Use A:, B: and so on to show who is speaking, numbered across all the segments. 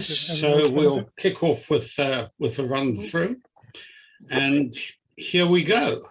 A: So we'll kick off with a run through, and here we go.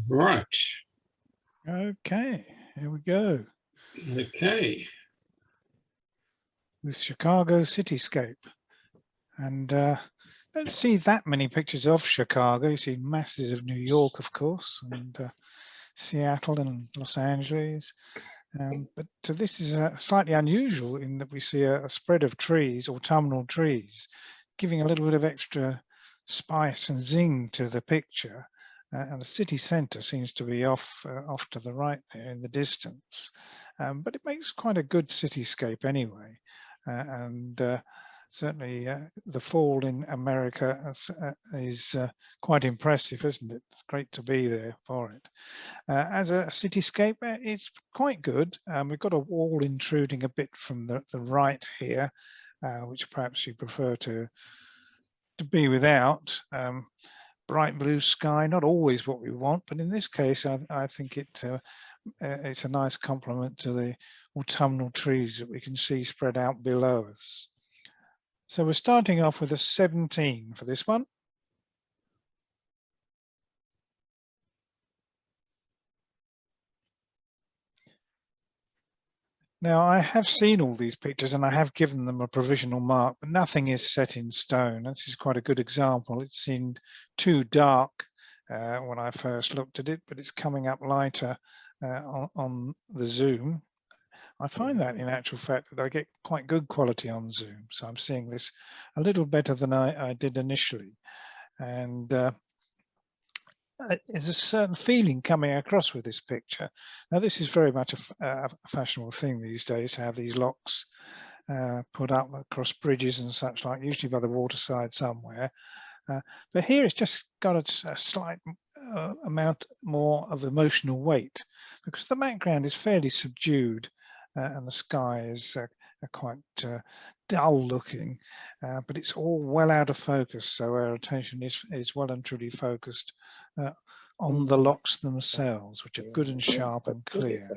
A: Right.
B: Okay, here we go.
A: Okay.
B: With Chicago Cityscape. And don't see that many pictures of Chicago. You see masses of New York, of course, and Seattle and Los Angeles, But this is slightly unusual in that we see a spread of trees, autumnal trees, giving a little bit of extra spice and zing to the picture. And the city centre seems to be off to the right there in the distance. But it makes quite a good cityscape anyway. Certainly the fall in America is quite impressive, isn't it? Great to be there for it. As a cityscape, it's quite good. We've got a wall intruding a bit from the right here, which perhaps you prefer to be without. Bright blue sky, not always what we want, but in this case, I think it's a nice complement to the autumnal trees that we can see spread out below us. So we're starting off with a 17 for this one. Now, I have seen all these pictures and I have given them a provisional mark, but nothing is set in stone. This is quite a good example. It seemed too dark when I first looked at it, but it's coming up lighter on the zoom. I find that in actual fact that I get quite good quality on zoom. So I'm seeing this a little better than I did initially. And there's a certain feeling coming across with this picture. Now, this is very much a fashionable thing these days to have these locks put up across bridges and such like, usually by the waterside somewhere. But here it's just got a slight amount more of emotional weight because the background is fairly subdued and the sky is quite dull looking, but it's all well out of focus, so our attention is well and truly focused on the locks themselves, which are good and sharp and clear.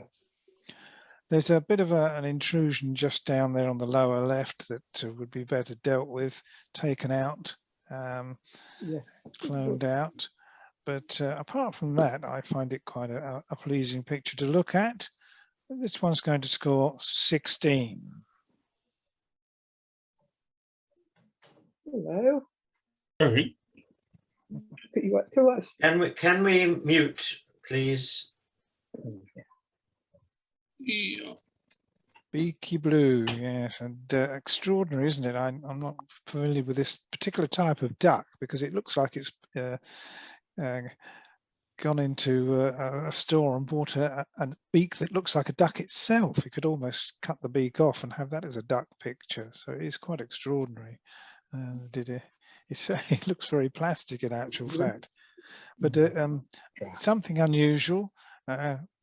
B: There's a bit of an intrusion just down there on the lower left that would be better dealt with, taken out, cloned out. But apart from that, I find it quite a pleasing picture to look at. This one's going to score 16.
C: Hello.
A: Sorry.
D: Can we mute, please?
A: Yeah.
B: Beaky blue, yes, and extraordinary, isn't it? I'm not familiar with this particular type of duck because it looks like it's gone into a store and bought a beak that looks like a duck itself. You could almost cut the beak off and have that as a duck picture. So it is quite extraordinary. It looks very plastic in actual fact, but something unusual.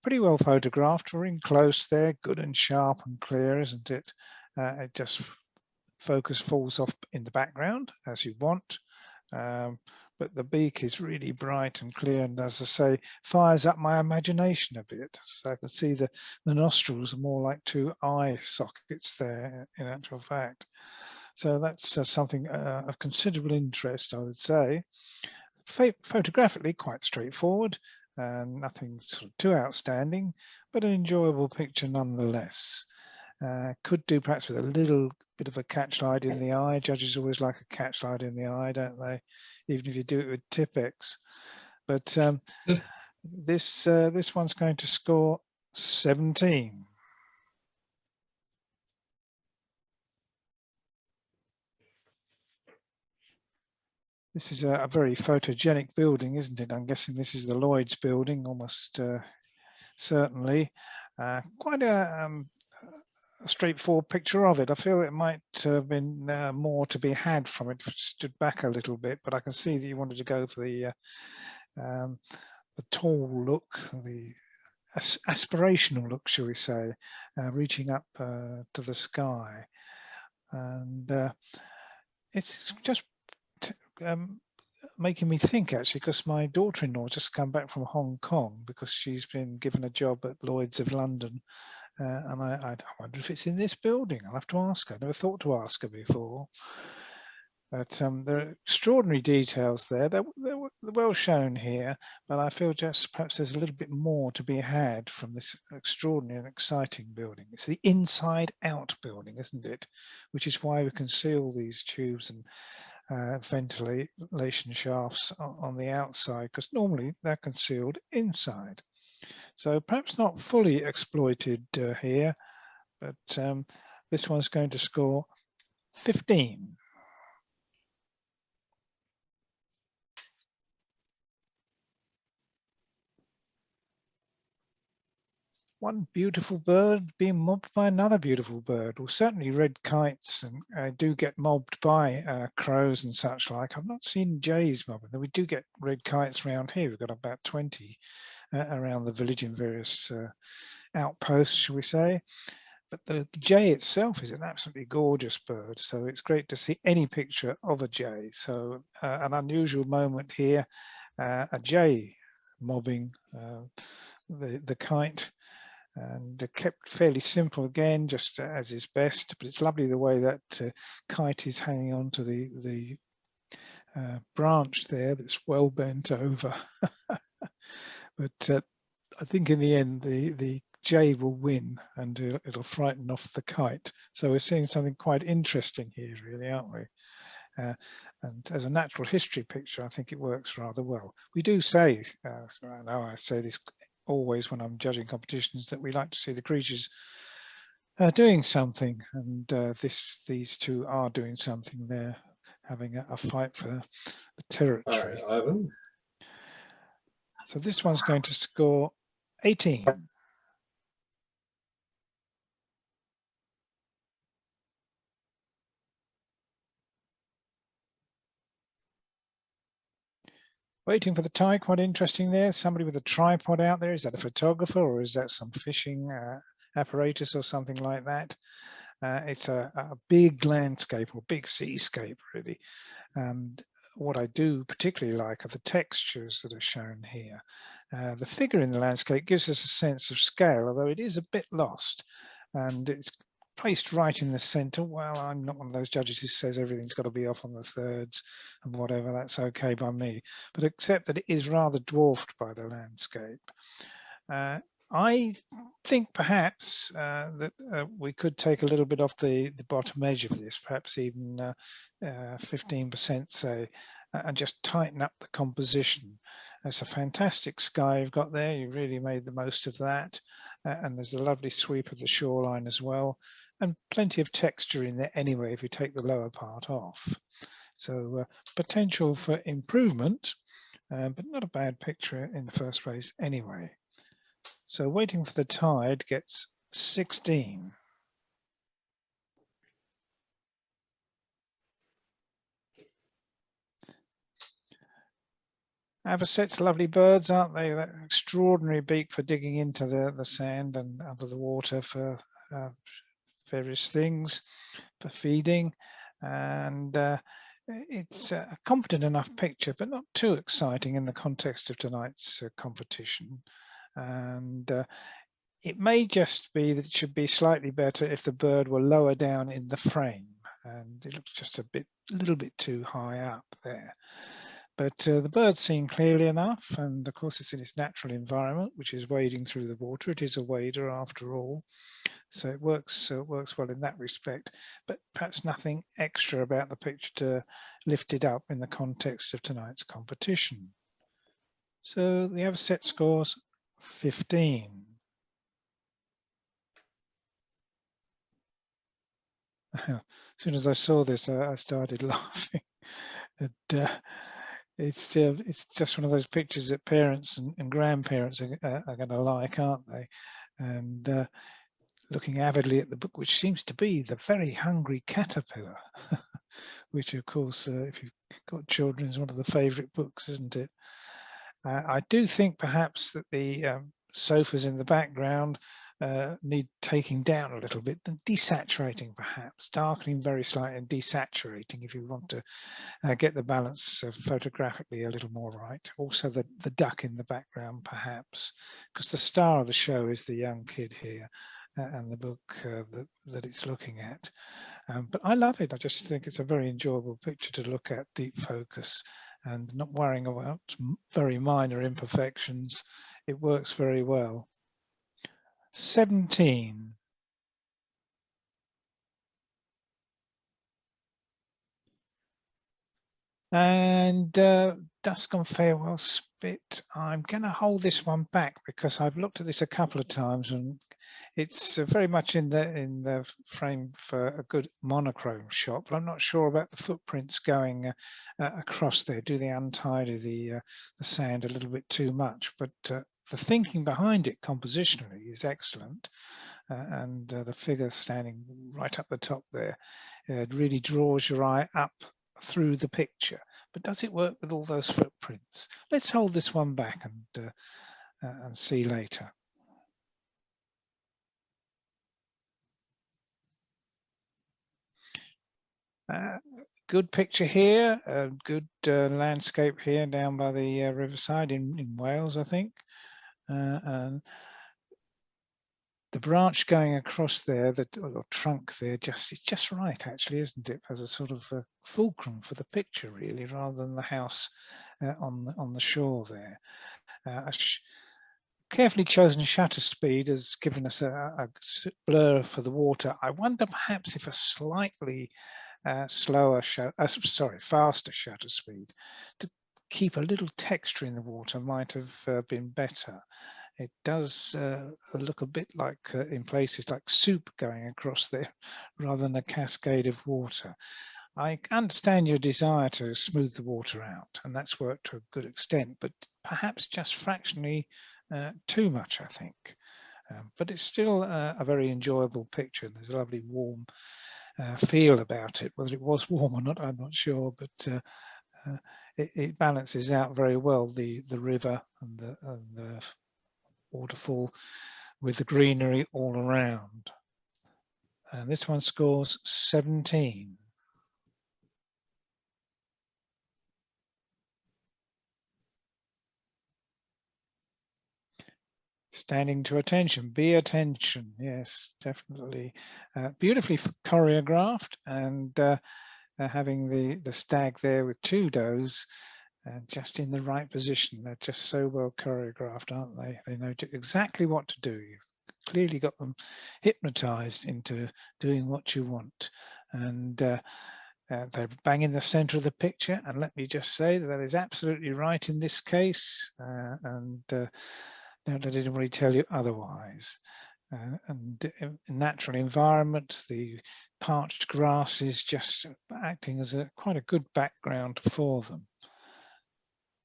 B: Pretty well photographed. We're in close there, good and sharp and clear, isn't it? It just focus falls off in the background as you want. But the beak is really bright and clear, and as I say, fires up my imagination a bit. So I can see the nostrils are more like two eye sockets there in actual fact. So that's something of considerable interest, I would say. Photographically quite straightforward, nothing sort of too outstanding, but an enjoyable picture nonetheless. Could do perhaps with a little bit of a catchlight in the eye. Judges always like a catchlight in the eye, don't they? Even if you do it with Tipex. But this one's going to score 17. This is a very photogenic building, isn't it? I'm guessing this is the Lloyd's building, almost certainly. Quite a straightforward picture of it. I feel it might have been more to be had from it if it stood back a little bit, but I can see that you wanted to go for the tall look, the aspirational look, shall we say, reaching up to the sky. And it's just making me think actually, because my daughter-in-law just come back from Hong Kong because she's been given a job at Lloyd's of London, and I wonder if it's in this building. I'll have to ask her. I never thought to ask her before, but there are extraordinary details there. They're well shown here, but I feel just perhaps there's a little bit more to be had from this extraordinary and exciting building. It's the inside out building, isn't it? Which is why we can see all these tubes and ventilation shafts on the outside, because normally they're concealed inside. So perhaps not fully exploited here, but this one's going to score 15. One beautiful bird being mobbed by another beautiful bird. Well, certainly red kites and do get mobbed by crows and such like. I've not seen jays mobbing, though we do get red kites around here. We've got about 20 around the village in various outposts, shall we say. But the jay itself is an absolutely gorgeous bird, so it's great to see any picture of a jay. So an unusual moment here, a jay mobbing the kite, and kept fairly simple again, just as is best. But it's lovely the way that kite is hanging on to the branch there that's well bent over. But I think in the end the jay will win, and it'll frighten off the kite. So we're seeing something quite interesting here, really, aren't we? And as a natural history picture, I think it works rather well. We do say, I know I say this always when I'm judging competitions, that we like to see the creatures doing something, and these two are doing something. They're having a fight for the territory.
C: Hi, Ivan.
B: So this one's going to score 18. Waiting for the tide, quite interesting there. Somebody with a tripod out there. Is that a photographer, or is that some fishing apparatus or something like that? It's a big landscape, or big seascape, really. And what I do particularly like are the textures that are shown here. The figure in the landscape gives us a sense of scale, although it is a bit lost. And it's placed right in the center. Well, I'm not one of those judges who says everything's got to be off on the thirds and whatever. That's okay by me. But except that it is rather dwarfed by the landscape. I think perhaps that we could take a little bit off the bottom edge of this, perhaps even 15%, say, and just tighten up the composition. It's a fantastic sky you've got there. You really made the most of that. And there's a lovely sweep of the shoreline as well, and plenty of texture in there anyway if you take the lower part off. So potential for improvement, but not a bad picture in the first place anyway. So waiting for the tide gets 16. Avocet's lovely birds, aren't they? That extraordinary beak for digging into the sand and under the water for various things, for feeding. And it's a competent enough picture, but not too exciting in the context of tonight's competition. And it may just be that it should be slightly better if the bird were lower down in the frame, and it looks just a little bit too high up there. But the bird's seen clearly enough, and of course it's in its natural environment, which is wading through the water. It is a wader after all, so it works well in that respect. But perhaps nothing extra about the picture to lift it up in the context of tonight's competition. So the Avocet scores 15. As soon as I saw this, I started laughing. It's just one of those pictures that parents and grandparents are going to like, aren't they? And looking avidly at the book, which seems to be The Very Hungry Caterpillar, which of course, if you've got children, is one of the favourite books, isn't it? I do think perhaps that the sofas in the background need taking down a little bit, and desaturating perhaps, darkening very slightly and desaturating if you want to get the balance photographically a little more right. Also the duck in the background perhaps, because the star of the show is the young kid here and the book that it's looking at. But I love it. I just think it's a very enjoyable picture to look at, deep focus, and not worrying about very minor imperfections. It works very well. 17. And Dusk on Farewell Spit. I'm going to hold this one back because I've looked at this a couple of times and it's very much in the frame for a good monochrome shot, but I'm not sure about the footprints going across there. Do they untidy the sand a little bit too much? But the thinking behind it compositionally is excellent. And the figure standing right up the top there, it really draws your eye up through the picture. But does it work with all those footprints? Let's hold this one back and see later. Good picture here, a good landscape here down by the riverside in Wales, I think. And the branch going across there, the trunk there, it's just right, actually, isn't it? As a sort of fulcrum for the picture, really, rather than the house on the shore there. Carefully chosen shutter speed has given us a blur for the water. I wonder perhaps if a slightly faster shutter speed to keep a little texture in the water might have been better. It does look a bit like, in places, like soup going across there rather than a cascade of water. I understand your desire to smooth the water out, and that's worked to a good extent, but perhaps just fractionally too much, I think. But it's still a very enjoyable picture. There's a lovely warm feel about it. Whether it was warm or not, I'm not sure, but it balances out very well the river and the waterfall with the greenery all around. And this one scores 17. Standing to attention, be attention. Yes, definitely. Beautifully choreographed, and having the stag there with two does just in the right position. They're just so well choreographed, aren't they? They know exactly what to do. You've clearly got them hypnotized into doing what you want. And they're bang in the center of the picture. And let me just say that is absolutely right in this case. Don't let anybody tell you otherwise. And natural environment, the parched grass is just acting as quite a good background for them.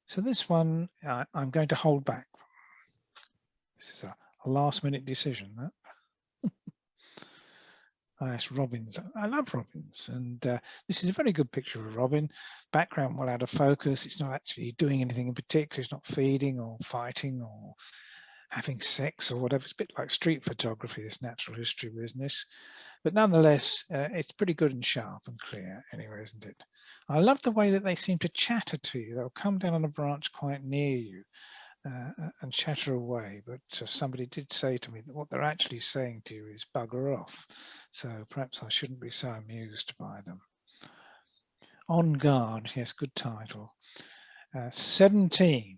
B: So this one I'm going to hold back. This is a last minute decision. Yes, robins. I love robins, and this is a very good picture of a robin. Background well out of focus. It's not actually doing anything in particular. It's not feeding or fighting or having sex or whatever. It's a bit like street photography, this natural history business. But nonetheless, it's pretty good and sharp and clear anyway, isn't it? I love the way that they seem to chatter to you. They'll come down on a branch quite near you and chatter away. But somebody did say to me that what they're actually saying to you is bugger off. So perhaps I shouldn't be so amused by them. On Guard, yes, good title. 17.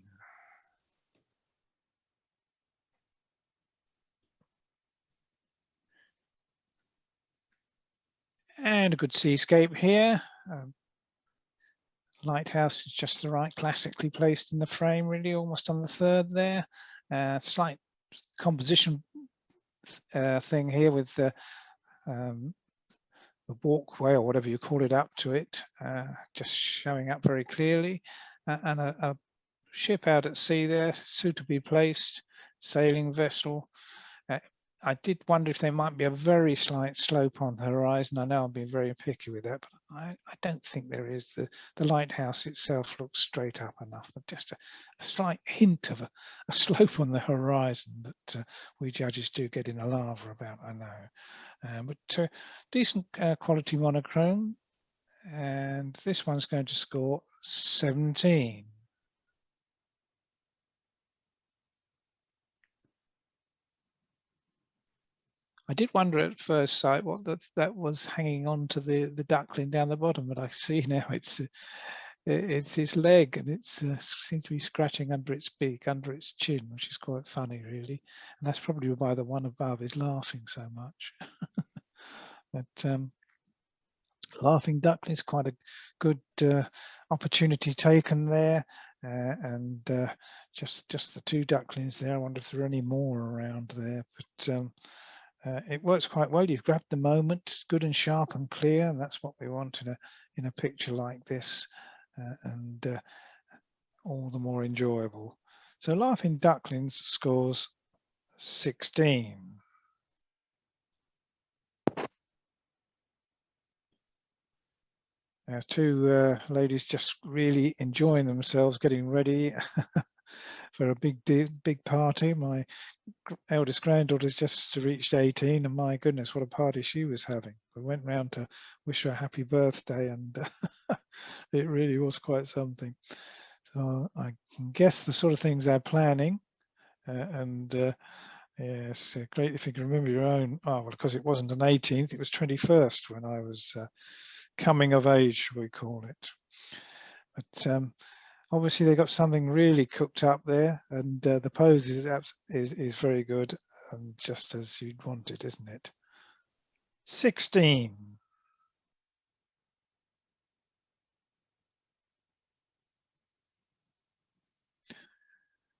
B: And a good seascape here. Lighthouse is just the right, classically placed in the frame, really, almost on the third there. Slight composition thing here with the walkway or whatever you call it up to it, just showing up very clearly. And a ship out at sea there, suitably placed, sailing vessel. I did wonder if there might be a very slight slope on the horizon. I know I'm being very picky with that, but I don't think there is. The lighthouse itself looks straight up enough, but just a slight hint of a slope on the horizon that we judges do get in a lava about, I know. But decent quality monochrome, and this one's going to score 17. I did wonder at first sight what that was hanging on to the duckling down the bottom, but I see now it's his leg, and it seems to be scratching under its beak, under its chin, which is quite funny, really. And that's probably why the one above is laughing so much. But Laughing ducklings, quite a good opportunity taken there, and just the two ducklings there. I wonder if there are any more around there, but it works quite well. You've grabbed the moment, it's good and sharp and clear, and that's what we want in a picture like this, and all the more enjoyable. So Laughing Ducklings scores 16. Two ladies just really enjoying themselves, getting ready for a big party. My eldest granddaughter's just reached 18, and my goodness, what a party she was having. We went round to wish her a happy birthday, and it really was quite something. So I can guess the sort of things they're planning, and yes, great if you can remember your own. Oh, well, because it wasn't an 18th, it was 21st when I was coming of age, we call it. But obviously they got something really cooked up there, and the pose is very good, and just as you'd want it, isn't it? 16.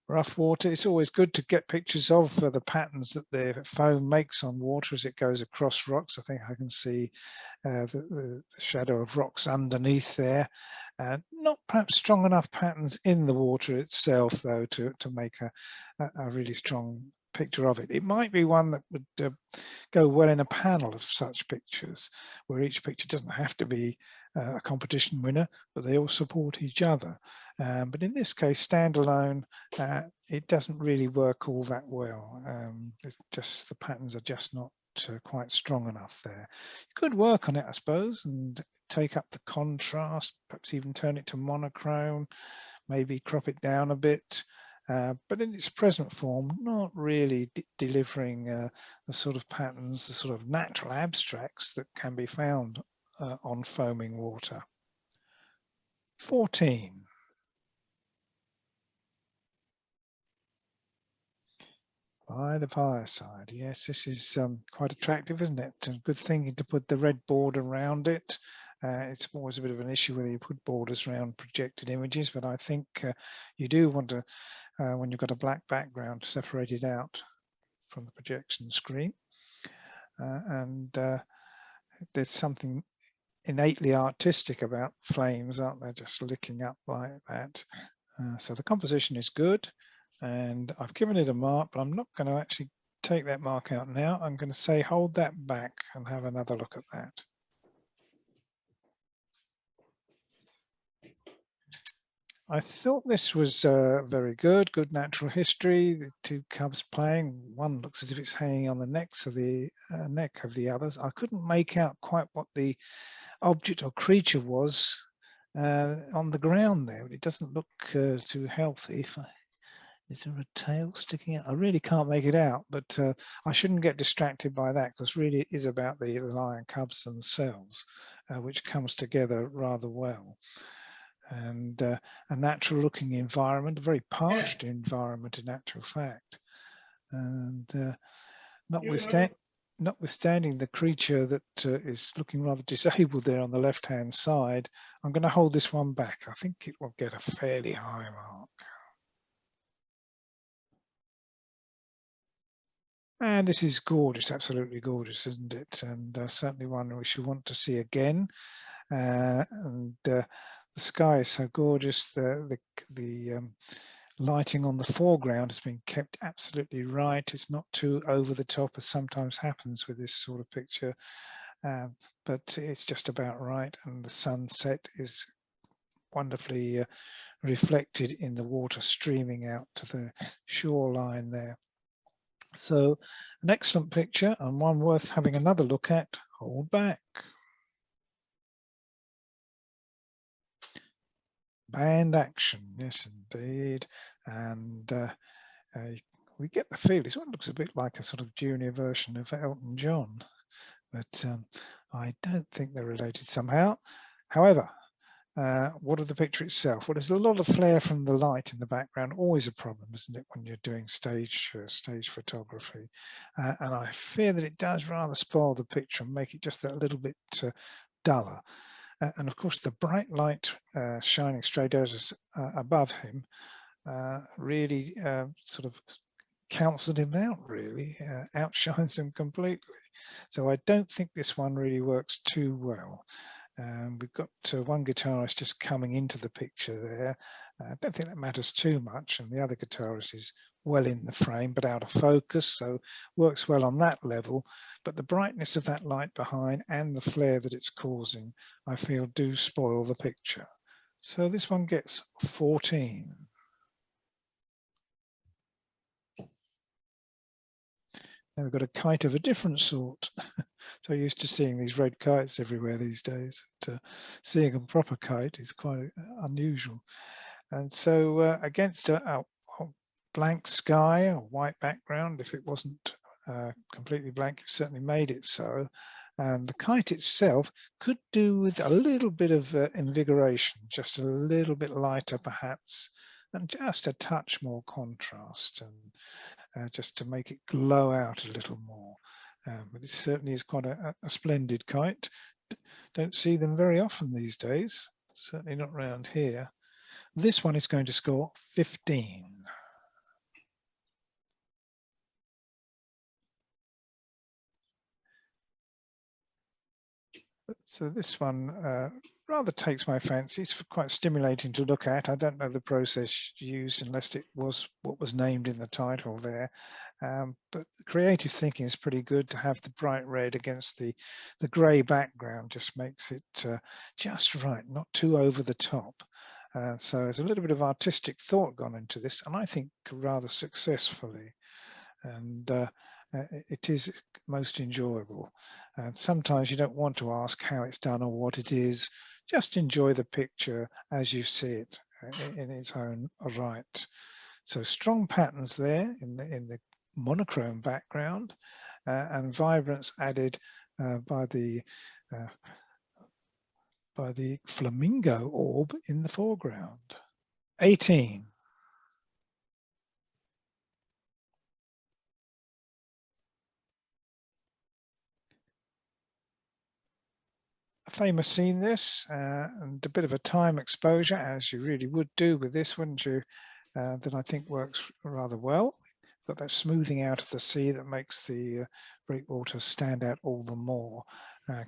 B: Rough water. It's always good to get pictures of the patterns that the foam makes on water as it goes across rocks. I think I can see the shadow of rocks underneath there. Not perhaps strong enough patterns in the water itself, though, to make a really strong picture of it. It might be one that would go well in a panel of such pictures, where each picture doesn't have to be a competition winner, but they all support each other. But in this case, standalone, it doesn't really work all that well. It's just the patterns are just not quite strong enough there. You could work on it, I suppose, and take up the contrast, perhaps even turn it to monochrome, maybe crop it down a bit. But in its present form, not really delivering the sort of patterns, the sort of natural abstracts that can be found on foaming water. 14. By the fireside. Yes, this is quite attractive, isn't it? A good thing to put the red border around it. It's always a bit of an issue whether you put borders around projected images, but I think you do want to, when you've got a black background, separate it out from the projection screen. And there's something innately artistic about flames, aren't there? Just licking up like that. So the composition is good, and I've given it a mark, but I'm not going to actually take that mark out now. I'm going to say hold that back and have another look at that. I thought this was very good natural history. The two cubs playing. One looks as if it's hanging on the necks of the neck of the others. I couldn't make out quite what the object or creature was on the ground there, but it doesn't look too healthy. Is there a tail sticking out? I really can't make it out, but I shouldn't get distracted by that, because really it is about the lion cubs themselves, which comes together rather well. And a natural looking environment, a very parched environment in actual fact. And notwithstanding the creature that is looking rather disabled there on the left hand side, I'm going to hold this one back. I think it will get a fairly high mark. And this is gorgeous, absolutely gorgeous, isn't it? And certainly one we should want to see again. The sky is so gorgeous. The lighting on the foreground has been kept absolutely right. It's not too over the top, as sometimes happens with this sort of picture, but it's just about right. And the sunset is wonderfully reflected in the water streaming out to the shoreline there. So an excellent picture, and one worth having another look at. Hold back. Band action, yes indeed. And we get the feel, this one looks a bit like a sort of junior version of Elton John, but I don't think they're related somehow. However, what of the picture itself? Well, there's a lot of flare from the light in the background, always a problem, isn't it, when you're doing stage photography? And I fear that it does rather spoil the picture and make it just that little bit duller. And of course, the bright light shining straight at us above him really sort of cancelled him out, really, outshines him completely. So I don't think this one really works too well. We've got one guitarist just coming into the picture there. I don't think that matters too much, and the other guitarist is well in the frame but out of focus, so works well on that level. But the brightness of that light behind and the flare that it's causing, I feel, do spoil the picture. So this one gets 14. Now we've got a kite of a different sort. So used to seeing these red kites everywhere these days. Seeing a proper kite is quite unusual. And so against a blank sky, a white background, if it wasn't completely blank, it certainly made it so. And the kite itself could do with a little bit of invigoration, just a little bit lighter perhaps, and just a touch more contrast, and just to make it glow out a little more. But it certainly is quite a splendid kite. Don't see them very often these days, certainly not around here. This one is going to score 15. So this one rather takes my fancy. It's quite stimulating to look at. I don't know the process used unless it was what was named in the title there. But the creative thinking is pretty good. To have the bright red against the grey background just makes it just right, not too over the top. So there's a little bit of artistic thought gone into this, and I think rather successfully. And it is most enjoyable. And sometimes you don't want to ask how it's done or what it is. Just enjoy the picture as you see it in its own right. So strong patterns there in the monochrome background, and vibrance added by the flamingo orb in the foreground. 18. Famous scene this, and a bit of a time exposure, as you really would do with this, wouldn't you? That I think works rather well. Got that smoothing out of the sea that makes the breakwater stand out all the more.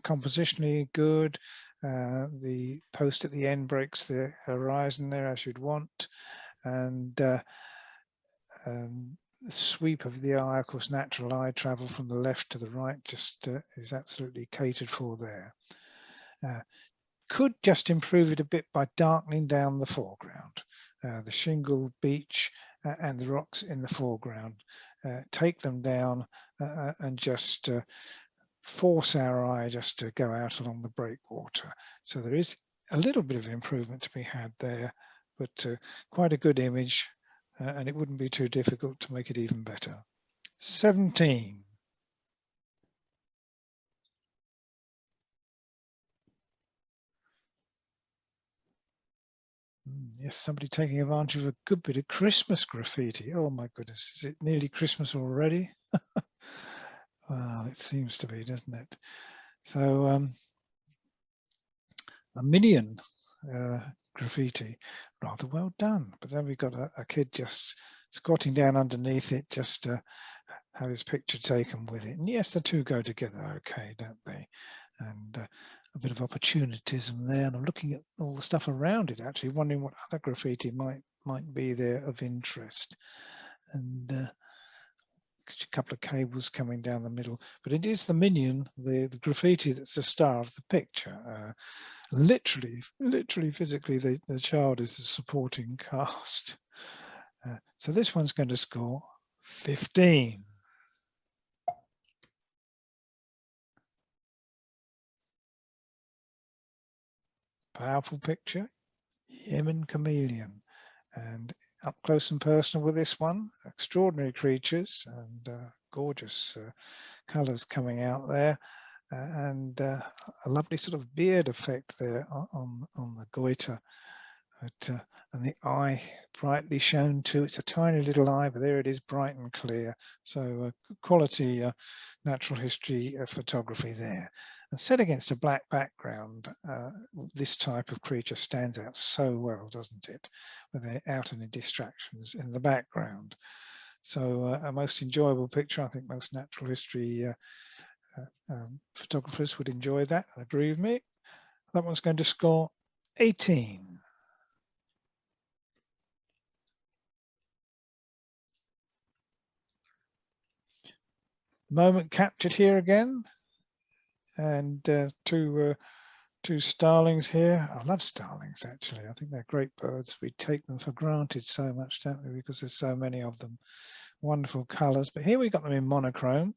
B: Compositionally good. The post at the end breaks the horizon there as you'd want, and the sweep of the eye, of course, natural eye travel from the left to the right just is absolutely catered for there. Could just improve it a bit by darkening down the foreground, the shingle beach and the rocks in the foreground. Take them down and just force our eye just to go out along the breakwater. So there is a little bit of improvement to be had there, but quite a good image, and it wouldn't be too difficult to make it even better. 17. Yes, somebody taking advantage of a good bit of Christmas graffiti. Oh my goodness, is it nearly Christmas already? Well, it seems to be, doesn't it? So a minion graffiti, rather well done. But then we've got a kid just squatting down underneath it just to have his picture taken with it. And yes, the two go together okay, don't they? And a bit of opportunism there, and I'm looking at all the stuff around it, actually wondering what other graffiti might be there of interest. And a couple of cables coming down the middle, but it is the minion, the graffiti, that's the star of the picture. Literally, physically, the child is the supporting cast. So this one's going to score 15. Powerful picture, Yemen chameleon, and up close and personal with this one. Extraordinary creatures and gorgeous colours coming out there. and a lovely sort of beard effect there on the goiter. But, and the eye brightly shown too. It's a tiny little eye, but there it is, bright and clear. So quality natural history photography there. And set against a black background, this type of creature stands out so well, doesn't it? Without any distractions in the background. So a most enjoyable picture. I think most natural history photographers would enjoy that and agree with me. That one's going to score 18. Moment captured here again, and two starlings here. I love starlings, actually. I think they're great birds. We take them for granted so much, don't we, because there's so many of them. Wonderful colors, but here we got them in monochrome,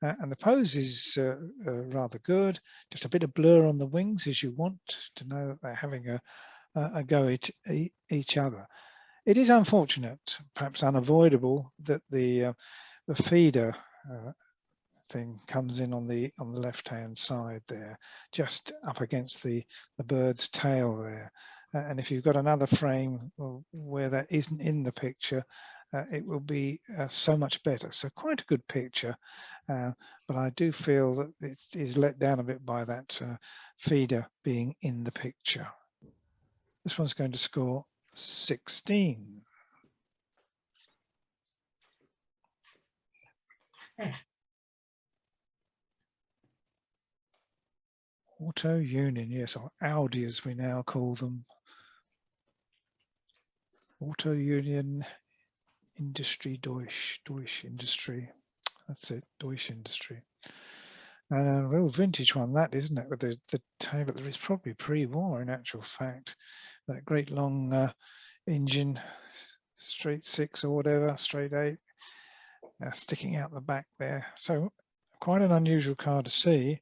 B: and the pose is rather good. Just a bit of blur on the wings, as you want to know that they're having a go at each other. It is unfortunate, perhaps unavoidable, that the feeder thing comes in on the left hand side there, just up against the bird's tail there. And if you've got another frame where that isn't in the picture, it will be so much better. So quite a good picture, but I do feel that it is let down a bit by that feeder being in the picture. This one's going to score 16. Auto Union, yes, or Audi as we now call them. Auto Union Industry, Deutsch Industry. That's it, Deutsch Industry. And a real vintage one, that, isn't it? With the tail that is probably pre-war in actual fact. That great long engine, straight 6 or whatever, straight 8, sticking out the back there. So quite an unusual car to see.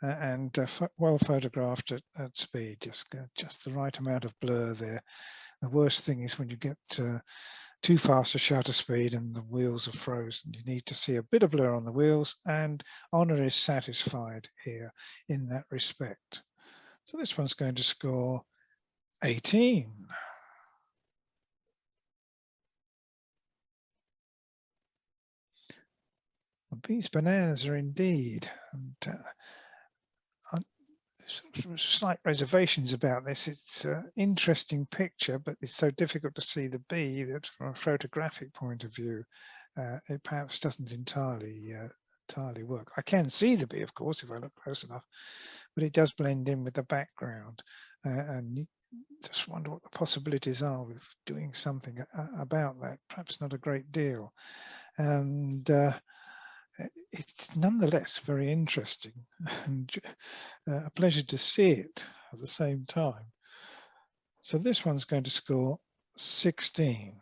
B: And well photographed at speed, just the right amount of blur there. The worst thing is when you get too fast a shutter speed and the wheels are frozen. You need to see a bit of blur on the wheels, and Honor is satisfied here in that respect. So this one's going to score 18. These bananas are indeed, and slight reservations about this. It's an interesting picture, but it's so difficult to see the bee that from a photographic point of view, it perhaps doesn't entirely work. I can see the bee, of course, if I look close enough, but it does blend in with the background, and you just wonder what the possibilities are with doing something about that. Perhaps not a great deal, and it's nonetheless very interesting and a pleasure to see it at the same time. So this one's going to score 16.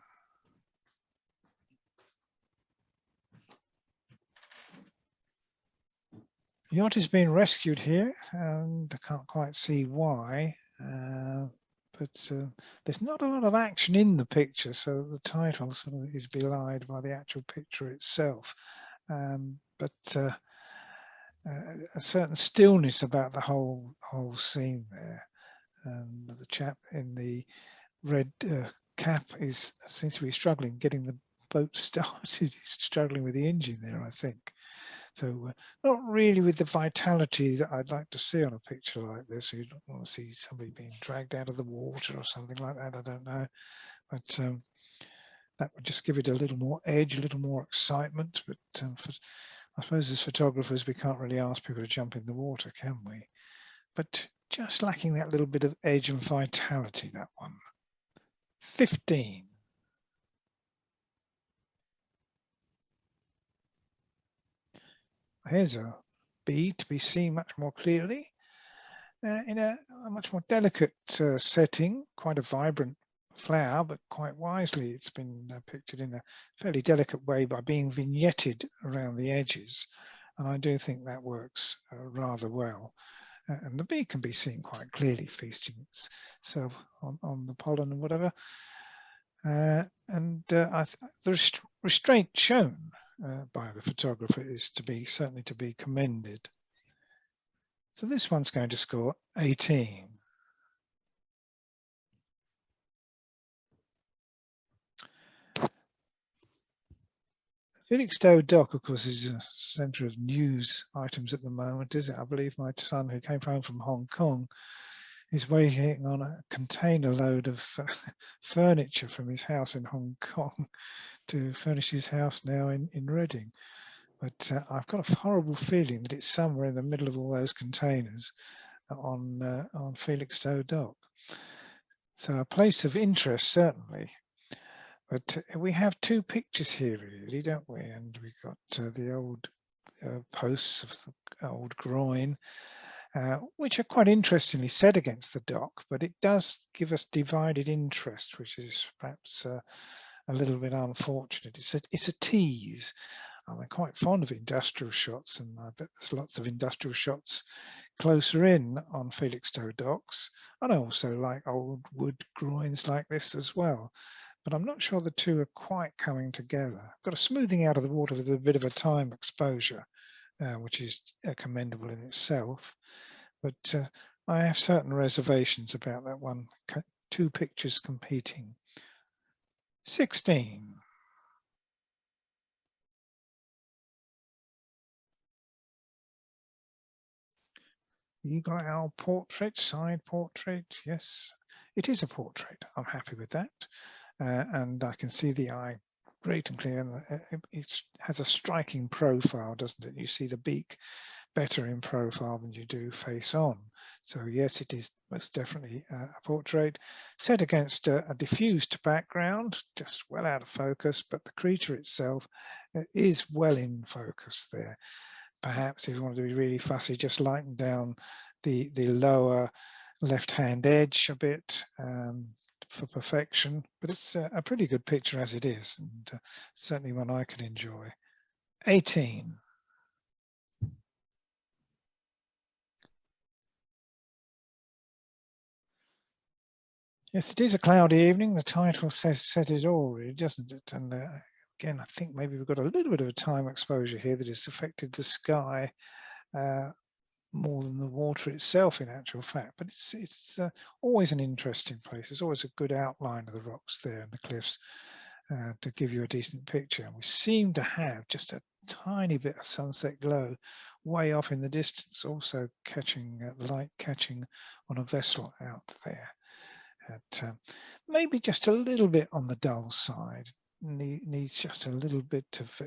B: The yacht is being rescued here, and I can't quite see why, but there's not a lot of action in the picture, so the title sort of is belied by the actual picture itself. But a certain stillness about the whole scene there. And the chap in the red cap seems to be struggling getting the boat started. He's struggling with the engine there, I think. So not really with the vitality that I'd like to see on a picture like this. You don't want to see somebody being dragged out of the water or something like that. I don't know, but that would just give it a little more edge, a little more excitement. But I suppose as photographers, we can't really ask people to jump in the water, can we? But just lacking that little bit of edge and vitality, that one. 15. Here's a bee to be seen much more clearly in a much more delicate setting, quite a vibrant flower, but quite wisely it's been pictured in a fairly delicate way by being vignetted around the edges. And I do think that works rather well. And the bee can be seen quite clearly feasting itself on the pollen and whatever. The restraint shown by the photographer is certainly to be commended. So this one's going to score 18. Felixstowe Dock, of course, is a centre of news items at the moment, is it? I believe my son, who came home from Hong Kong, is waiting on a container load of furniture from his house in Hong Kong to furnish his house now in Reading. But I've got a horrible feeling that it's somewhere in the middle of all those containers on Felixstowe Dock. So a place of interest, certainly. But we have two pictures here, really, don't we? And we've got the old posts of the old groin, which are quite interestingly set against the dock, but it does give us divided interest, which is perhaps a little bit unfortunate. It's a tease. I'm quite fond of industrial shots, and I bet there's lots of industrial shots closer in on Felixstowe docks. And I also like old wood groins like this as well. But I'm not sure the two are quite coming together. I've got a smoothing out of the water with a bit of a time exposure, which is commendable in itself. But I have certain reservations about that one. Two pictures competing. 16. Eagle Owl portrait, side portrait. Yes, it is a portrait. I'm happy with that. And I can see the eye great and clear. And it has a striking profile, doesn't it? You see the beak better in profile than you do face on. So yes, it is most definitely a portrait set against a diffused background, just well out of focus, but the creature itself is well in focus there. Perhaps if you want to be really fussy, just lighten down the lower left-hand edge a bit for perfection, but it's a pretty good picture as it is, and certainly one I can enjoy. 18. Yes, it is a cloudy evening. The title said it all, really, doesn't it? And again, I think maybe we've got a little bit of a time exposure here that has affected the sky more than the water itself, in actual fact. But it's always an interesting place. There's always a good outline of the rocks there and the cliffs to give you a decent picture. And we seem to have just a tiny bit of sunset glow way off in the distance, also catching the light catching on a vessel out there. Maybe just a little bit on the dull side. Needs just a little bit of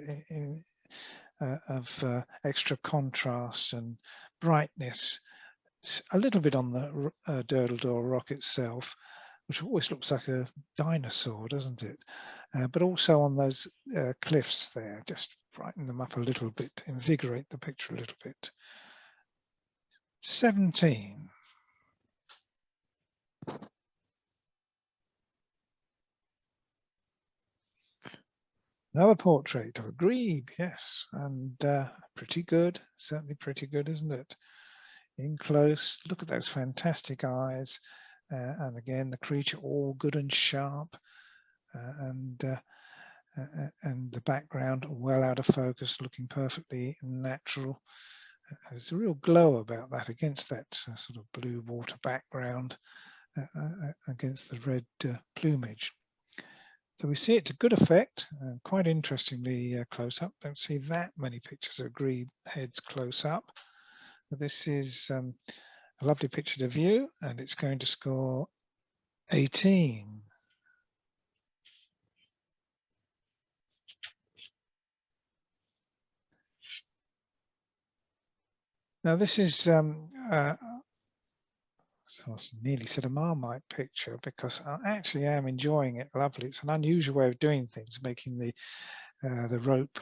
B: extra contrast and brightness. A little bit on the Durdledore rock itself, which always looks like a dinosaur, doesn't it? But also on those cliffs there, just brighten them up a little bit, invigorate the picture a little bit. 17. Another portrait of a grebe, yes, and pretty good, certainly pretty good, isn't it? In close, look at those fantastic eyes, and again, the creature all good and sharp, and the background well out of focus, looking perfectly natural. There's a real glow about that against that sort of blue water background, against the red plumage. So we see it to good effect, quite interestingly close up. Don't see that many pictures of grebe heads close up. But this is a lovely picture to view, and it's going to score 18. Now this is so I nearly said a Marmite picture, because I actually am enjoying it. Lovely. It's an unusual way of doing things, making the rope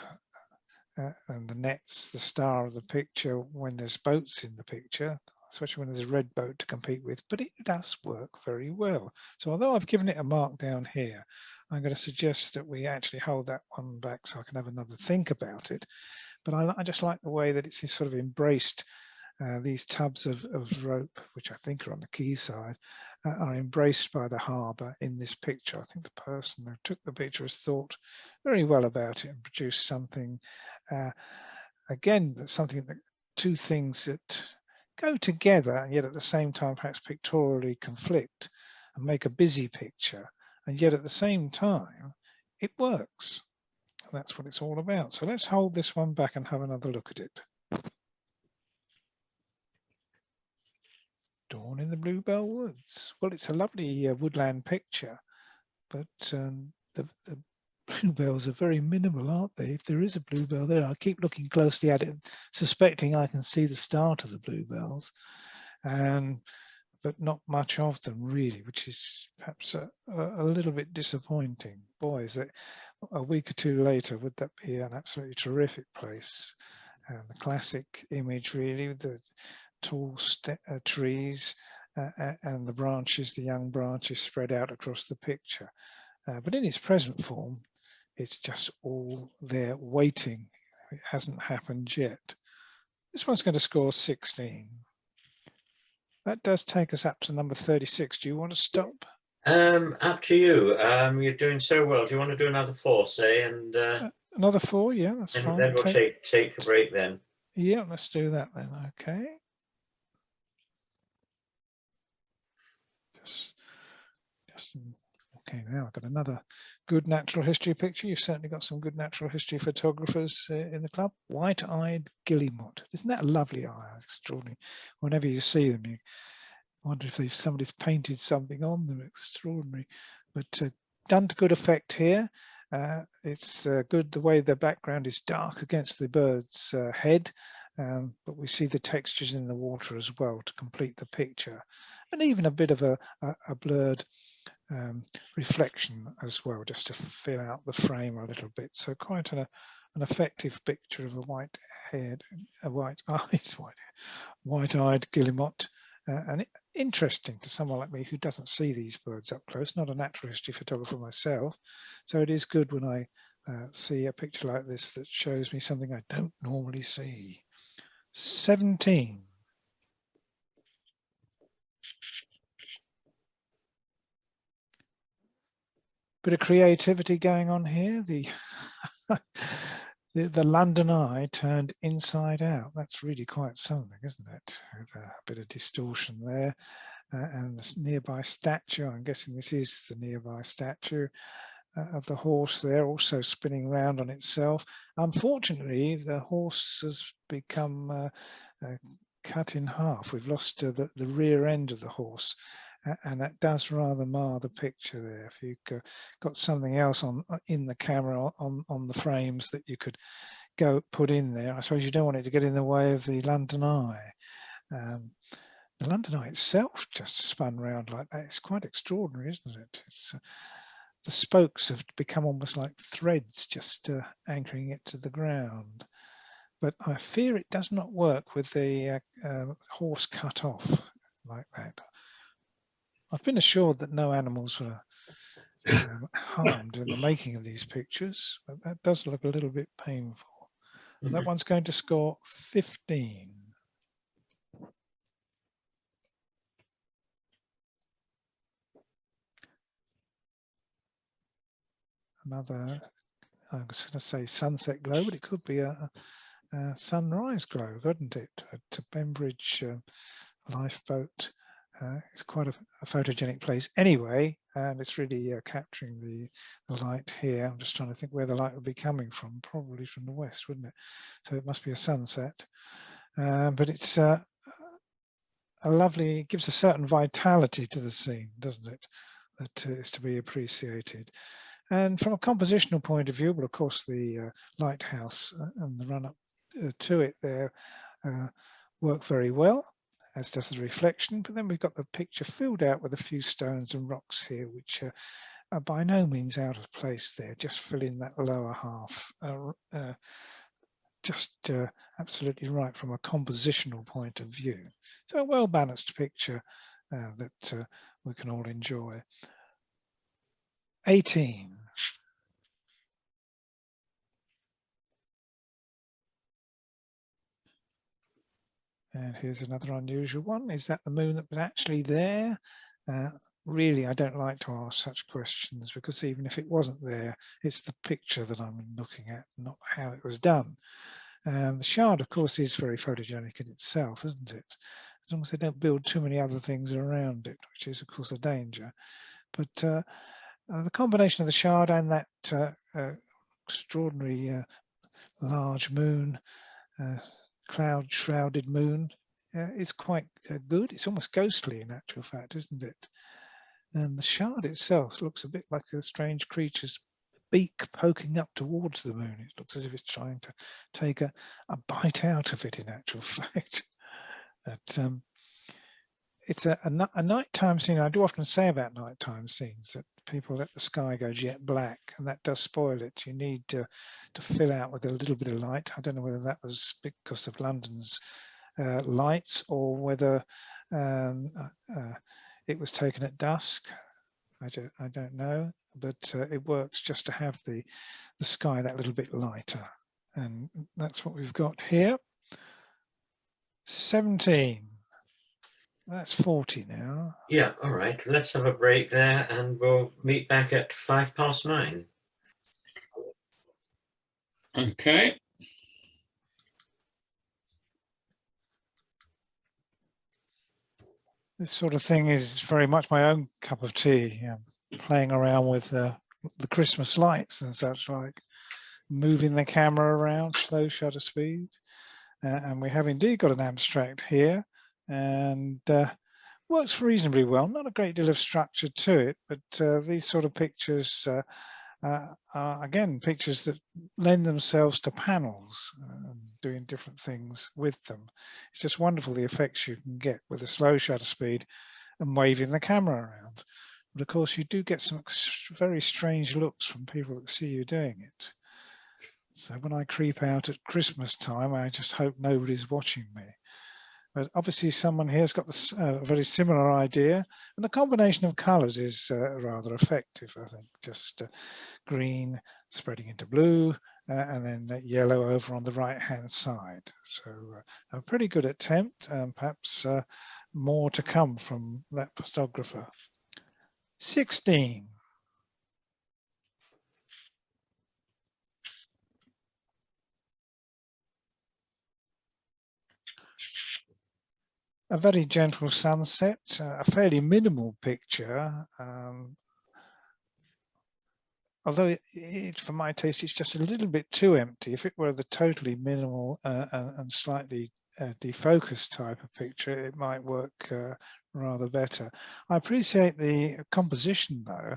B: and the nets the star of the picture when there's boats in the picture, especially when there's a red boat to compete with, but it does work very well. So although I've given it a mark down here, I'm going to suggest that we actually hold that one back so I can have another think about it. But I just like the way that it's sort of embraced these tubs of rope, which I think are on the quay side, are embraced by the harbour in this picture. I think the person who took the picture has thought very well about it and produced something, again, that's something that two things that go together and yet at the same time perhaps pictorially conflict and make a busy picture, and yet at the same time it works. And that's what it's all about. So let's hold this one back and have another look at it. Dawn in the Bluebell Woods. Well, it's a lovely woodland picture, but the bluebells are very minimal, aren't they? If there is a bluebell there, I keep looking closely at it, suspecting I can see the start of the bluebells, but not much of them really, which is perhaps a little bit disappointing. Boy, is it a week or two later, would that be an absolutely terrific place? The classic image really, with the tall trees and the branches, the young branches spread out across the picture. But in its present form, it's just all there waiting. It hasn't happened yet. This one's going to score 16. That does take us up to number 36. Do you want to stop?
D: Up to you. You're doing so well. Do you want to do another 4, say, and
B: another 4? Yeah, that's fine.
D: Then we'll take a break then.
B: Yeah, let's do that then. Okay. Okay, now I've got another good natural history picture. You've certainly got some good natural history photographers in the club. White-eyed Guillemot. Isn't that a lovely eye? Extraordinary. Whenever you see them, you wonder if somebody's painted something on them. Extraordinary. But done to good effect here. It's good the way the background is dark against the bird's head. But we see the textures in the water as well to complete the picture. And even a bit of a blurred reflection as well, just to fill out the frame a little bit. So quite an effective picture of a white-eyed Guillemot, and interesting to someone like me who doesn't see these birds up close. Not a natural history photographer myself, so it is good when I see a picture like this that shows me something I don't normally see. 17. Bit of creativity going on here. The London Eye turned inside out. That's really quite something, isn't it? With a bit of distortion there. And this nearby statue, I'm guessing this is the nearby statue of the horse there, also spinning around on itself. Unfortunately, the horse has become cut in half. We've lost the rear end of the horse. And that does rather mar the picture there. If you've got something else in the camera on the frames that you could put in there, I suppose you don't want it to get in the way of the London Eye. The London Eye itself just spun around like that. It's quite extraordinary, isn't it? The spokes have become almost like threads, just anchoring it to the ground. But I fear it does not work with the horse cut off like that. I've been assured that no animals were harmed in the making of these pictures, but that does look a little bit painful. And that one's going to score 15. Another, I was going to say sunset glow, but it could be a sunrise glow, couldn't it? At Bembridge lifeboat. It's quite a photogenic place anyway, and it's really capturing the light here. I'm just trying to think where the light would be coming from, probably from the west, wouldn't it? So it must be a sunset. But it's a lovely, it gives a certain vitality to the scene, doesn't it? That is to be appreciated. And from a compositional point of view, well, of course, the lighthouse and the run-up to it there work very well, as does the reflection. But then we've got the picture filled out with a few stones and rocks here, which are by no means out of place there, just fill in that lower half. Just absolutely right from a compositional point of view. So a well-balanced picture that we can all enjoy. 18. And here's another unusual one. Is that the moon that was actually there? Really, I don't like to ask such questions, because even if it wasn't there, it's the picture that I'm looking at, not how it was done. The shard, of course, is very photogenic in itself, isn't it? as long as they don't build too many other things around it, which is of course a danger. But the combination of the shard and that extraordinary large moon, cloud shrouded moon, is quite good. It's almost ghostly in actual fact, isn't it? And the shard itself looks a bit like a strange creature's beak poking up towards the moon. It looks as if it's trying to take a bite out of it in actual fact. But it's a nighttime scene. I do often say about nighttime scenes that people let the sky go jet black, and that does spoil it. You need to fill out with a little bit of light. I don't know whether that was because of London's lights or whether it was taken at dusk. I don't know, but it works just to have the sky that little bit lighter, and that's what we've got here. 17. That's 40 now.
D: Yeah, all right. Let's have a break there and we'll meet back at 9:05.
A: Okay.
B: This sort of thing is very much my own cup of tea. Playing around with the Christmas lights and such like, moving the camera around, slow shutter speed. And we have indeed got an abstract here, and works reasonably well. Not a great deal of structure to it, but these sort of pictures are again pictures that lend themselves to panels, doing different things with them. It's just wonderful the effects you can get with a slow shutter speed and waving the camera around. But of course you do get some very strange looks from people that see you doing it. So when I creep out at Christmas time, I just hope nobody's watching me. But obviously someone here's got a very similar idea, and the combination of colours is rather effective, I think. Just green spreading into blue, and then yellow over on the right-hand side. So a pretty good attempt, and perhaps more to come from that photographer. 16. A very gentle sunset, a fairly minimal picture, although for my taste, it's just a little bit too empty. If it were the totally minimal and slightly defocused type of picture, it might work rather better. I appreciate the composition though,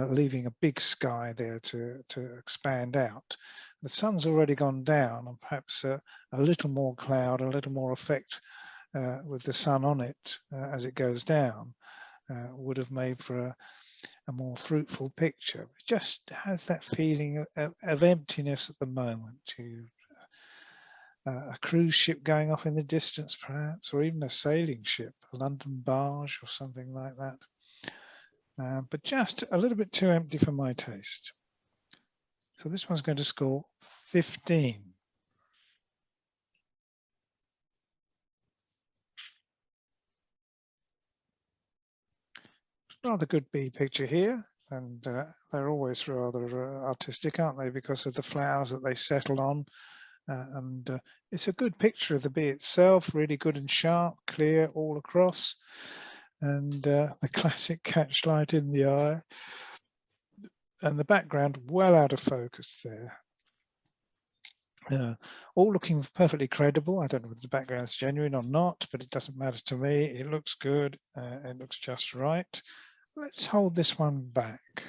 B: leaving a big sky there to expand out. The sun's already gone down, and perhaps a little more cloud, a little more effect with the sun on it as it goes down would have made for a more fruitful picture. It just has that feeling of emptiness at the moment. A cruise ship going off in the distance perhaps, or even a sailing ship, a London barge or something like that. But just a little bit too empty for my taste. So this one's going to score 15. Rather good bee picture here, and they're always rather artistic, aren't they, because of the flowers that they settle on. And it's a good picture of the bee itself, really good and sharp, clear all across, and the classic catch light in the eye, and the background well out of focus there. All looking perfectly credible. I don't know whether the background's genuine or not, but it doesn't matter to me. It looks good. It looks just right. Let's hold this one back.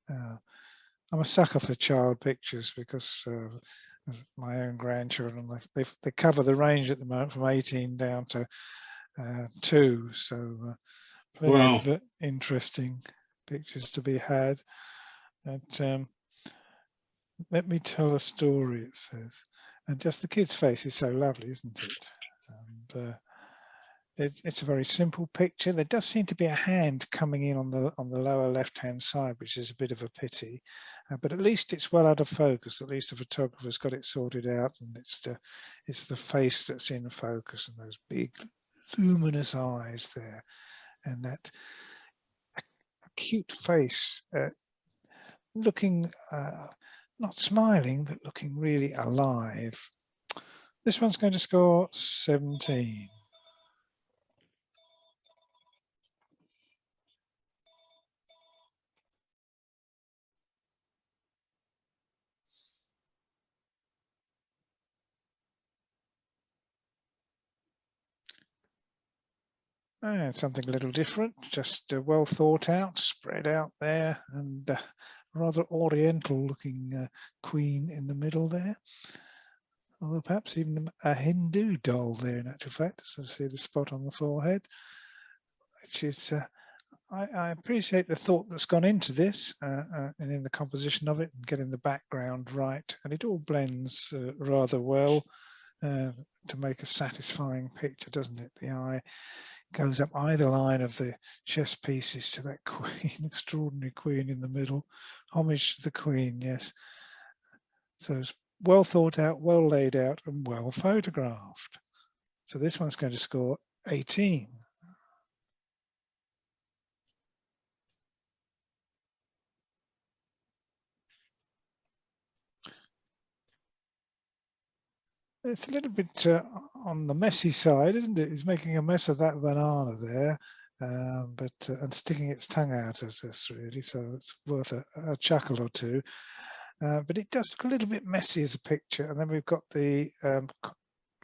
B: I'm a sucker for child pictures because my own grandchildren, they cover the range at the moment from 18 down to 2. So plenty of interesting pictures to be had. But let me tell a story, it says. And just the kid's face is so lovely, isn't it? And it's a very simple picture. There does seem to be a hand coming in on the lower left-hand side, which is a bit of a pity. But at least it's well out of focus. At least the photographer's got it sorted out, and it's the face that's in focus, and those big luminous eyes there, and that acute face looking not smiling, but looking really alive. This one's going to score 17. And something a little different, just well thought out, spread out there, and rather oriental looking queen in the middle there. Although perhaps even a Hindu doll there in actual fact. So see the spot on the forehead, which is, I appreciate the thought that's gone into this and in the composition of it and getting the background right. And it all blends rather well to make a satisfying picture, doesn't it? The eye goes up either line of the chess pieces to that queen, extraordinary queen in the middle. Homage to the queen, yes. So it's well thought out, well laid out, and well photographed. So this one's going to score 18. It's a little bit on the messy side, isn't it? He's making a mess of that banana there, and sticking its tongue out at us, really. So it's worth a chuckle or two. But it does look a little bit messy as a picture. And then we've got the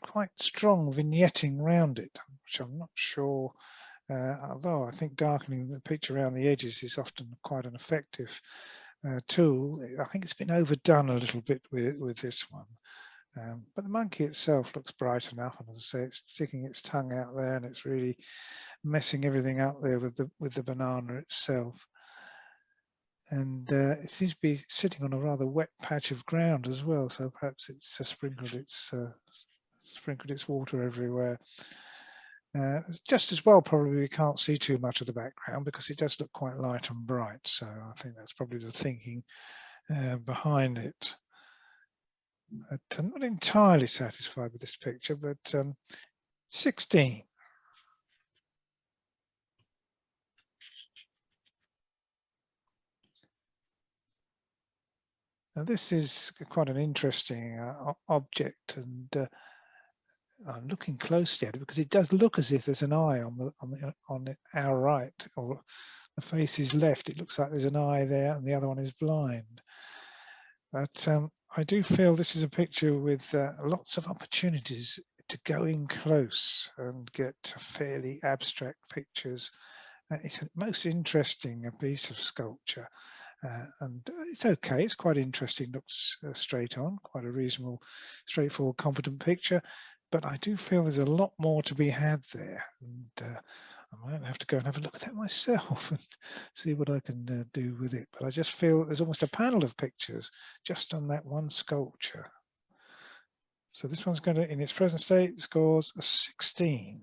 B: quite strong vignetting around it, which I'm not sure, although I think darkening the picture around the edges is often quite an effective tool. I think it's been overdone a little bit with this one. But the monkey itself looks bright enough, and as I say, it's sticking its tongue out there, and it's really messing everything up there with the banana itself. And it seems to be sitting on a rather wet patch of ground as well, so perhaps it's sprinkled its water everywhere. Just as well, probably we can't see too much of the background because it does look quite light and bright. So I think that's probably the thinking behind it. I'm not entirely satisfied with this picture, but 16. Now this is quite an interesting object, and I'm looking closely at it because it does look as if there's an eye on our right, or the face is left. It looks like there's an eye there, and the other one is blind. But I do feel this is a picture with lots of opportunities to go in close and get fairly abstract pictures. It's a most interesting piece of sculpture, and it's okay. It's quite interesting. Looks straight on, quite a reasonable, straightforward, competent picture. But I do feel there's a lot more to be had there, and I might have to go and have a look at that myself and see what I can do with it. But I just feel there's almost a panel of pictures just on that one sculpture. So this one's going to, in its present state, scores a 16.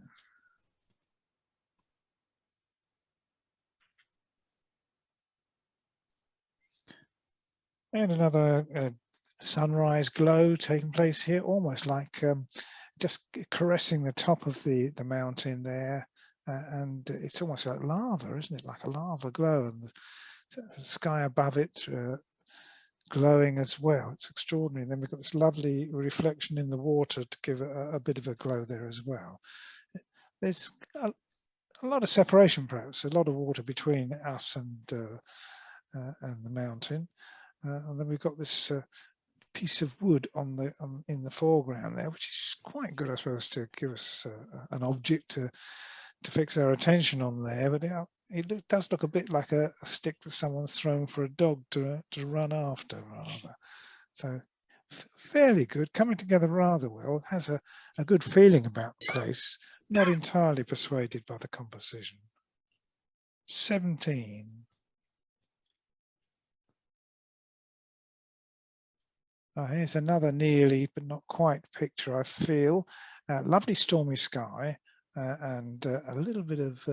B: And another sunrise glow taking place here, almost like just caressing the top of the mountain there. And it's almost like lava, isn't it? Like a lava glow, and the sky above it glowing as well. It's extraordinary. And then we've got this lovely reflection in the water to give a bit of a glow there as well. There's a lot of separation, perhaps, a lot of water between us and the mountain. And then we've got this piece of wood in the foreground there, which is quite good, I suppose, to give us an object to fix our attention on there. But it does look a bit like a stick that someone's thrown for a dog to run after, rather. So fairly good, coming together rather well. Has a good feeling about the place. Not entirely persuaded by the composition. 17. Here's another nearly but not quite picture, I feel. Lovely stormy sky and a little bit of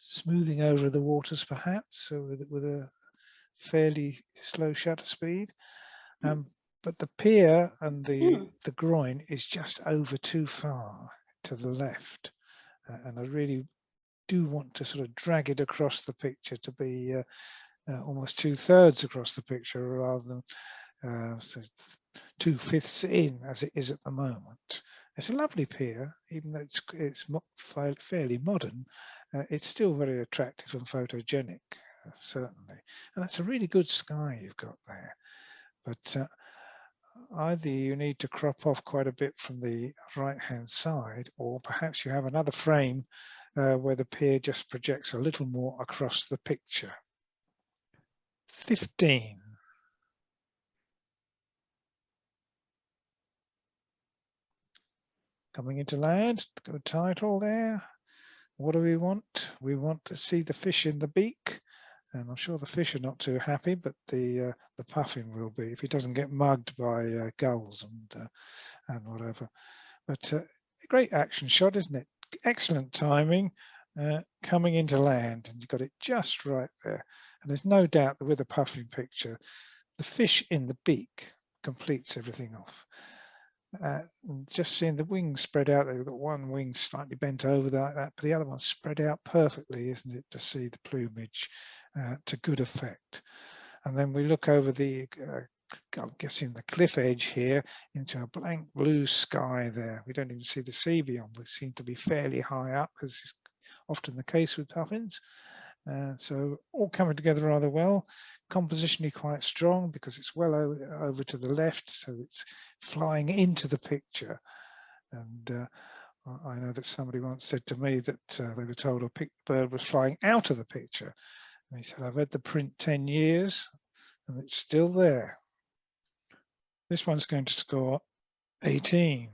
B: smoothing over the waters, perhaps, with a fairly slow shutter speed. But the pier and the groin is just over too far to the left. And I really do want to sort of drag it across the picture to be almost 2/3 across the picture rather than 2/5 in as it is at the moment. It's a lovely pier, even though it's fairly modern. It's still very attractive and photogenic, certainly. And that's a really good sky you've got there. But either you need to crop off quite a bit from the right-hand side, or perhaps you have another frame where the pier just projects a little more across the picture. 15. Coming into land, good title there. What do we want? We want to see the fish in the beak, and I'm sure the fish are not too happy, but the puffin will be if he doesn't get mugged by gulls and whatever. But a great action shot, isn't it? Excellent timing coming into land, and you've got it just right there. And there's no doubt that with a puffin picture, the fish in the beak completes everything off. Just seeing the wings spread out, they've got one wing slightly bent over that, but the other one's spread out perfectly, isn't it, to see the plumage to good effect. And then we look over the, I'm guessing the cliff edge here, into a blank blue sky there. We don't even see the sea beyond. We seem to be fairly high up, as is often the case with puffins. So all coming together rather well. Compositionally quite strong because it's well over to the left, so it's flying into the picture. And I know that somebody once said to me that they were told a bird was flying out of the picture. And he said, I've had the print 10 years and it's still there. This one's going to score 18.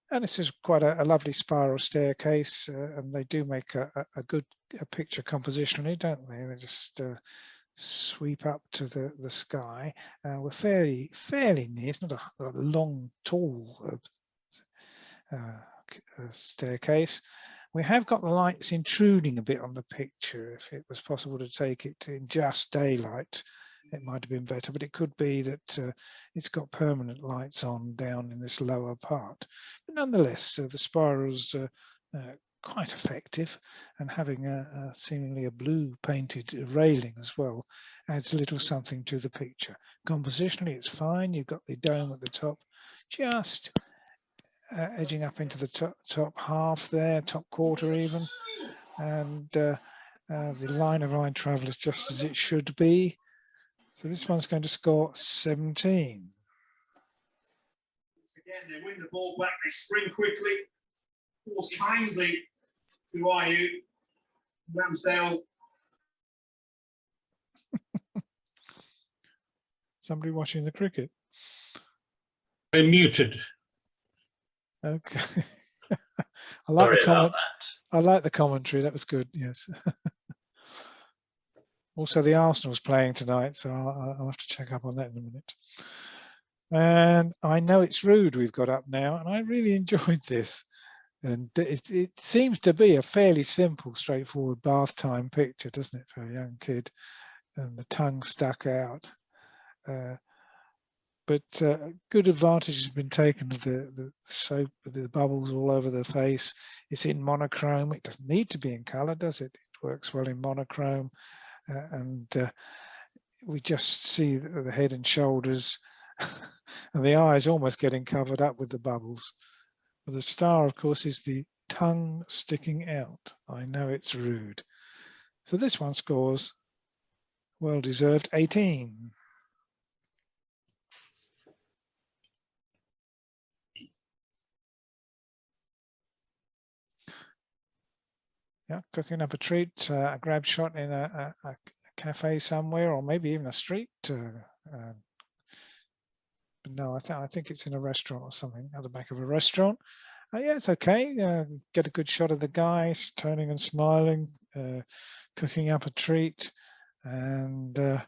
B: And this is quite a lovely spiral staircase, and they do make a good picture compositionally, don't they? They just sweep up to the sky. We're fairly near. It's not a long, tall staircase. We have got the lights intruding a bit on the picture. If it was possible to take it in just daylight, it might have been better, but it could be that it's got permanent lights on down in this lower part. But nonetheless, the spiral's quite effective, and having seemingly a blue painted railing as well adds a little something to the picture. Compositionally, it's fine. You've got the dome at the top, just edging up into the top half there, top quarter even, and the line of eye travel is just as it should be. So this one's going to score 17.
C: Once again, they win the ball back, they spring quickly, falls kindly to Ayu. Ramsdale.
B: Somebody watching the cricket?
A: They're muted.
B: Okay. I like the comment. I like the commentary. That was good. Yes. Also, the Arsenal's playing tonight, so I'll have to check up on that in a minute. And I know it's rude we've got up now, and I really enjoyed this. And it seems to be a fairly simple, straightforward bath time picture, doesn't it, for a young kid? And the tongue stuck out. But good advantage has been taken of the soap, the bubbles all over the face. It's in monochrome. It doesn't need to be in colour, does it? It works well in monochrome. And we just see the head and shoulders and the eyes almost getting covered up with the bubbles. But the star, of course, is the tongue sticking out. I know it's rude. So this one scores well-deserved 18. Yeah, cooking up a treat, a grab shot in a cafe somewhere, or maybe even a street. But no, I think it's in a restaurant or something, at the back of a restaurant. Yeah, it's okay. Get a good shot of the guy turning and smiling, cooking up a treat, and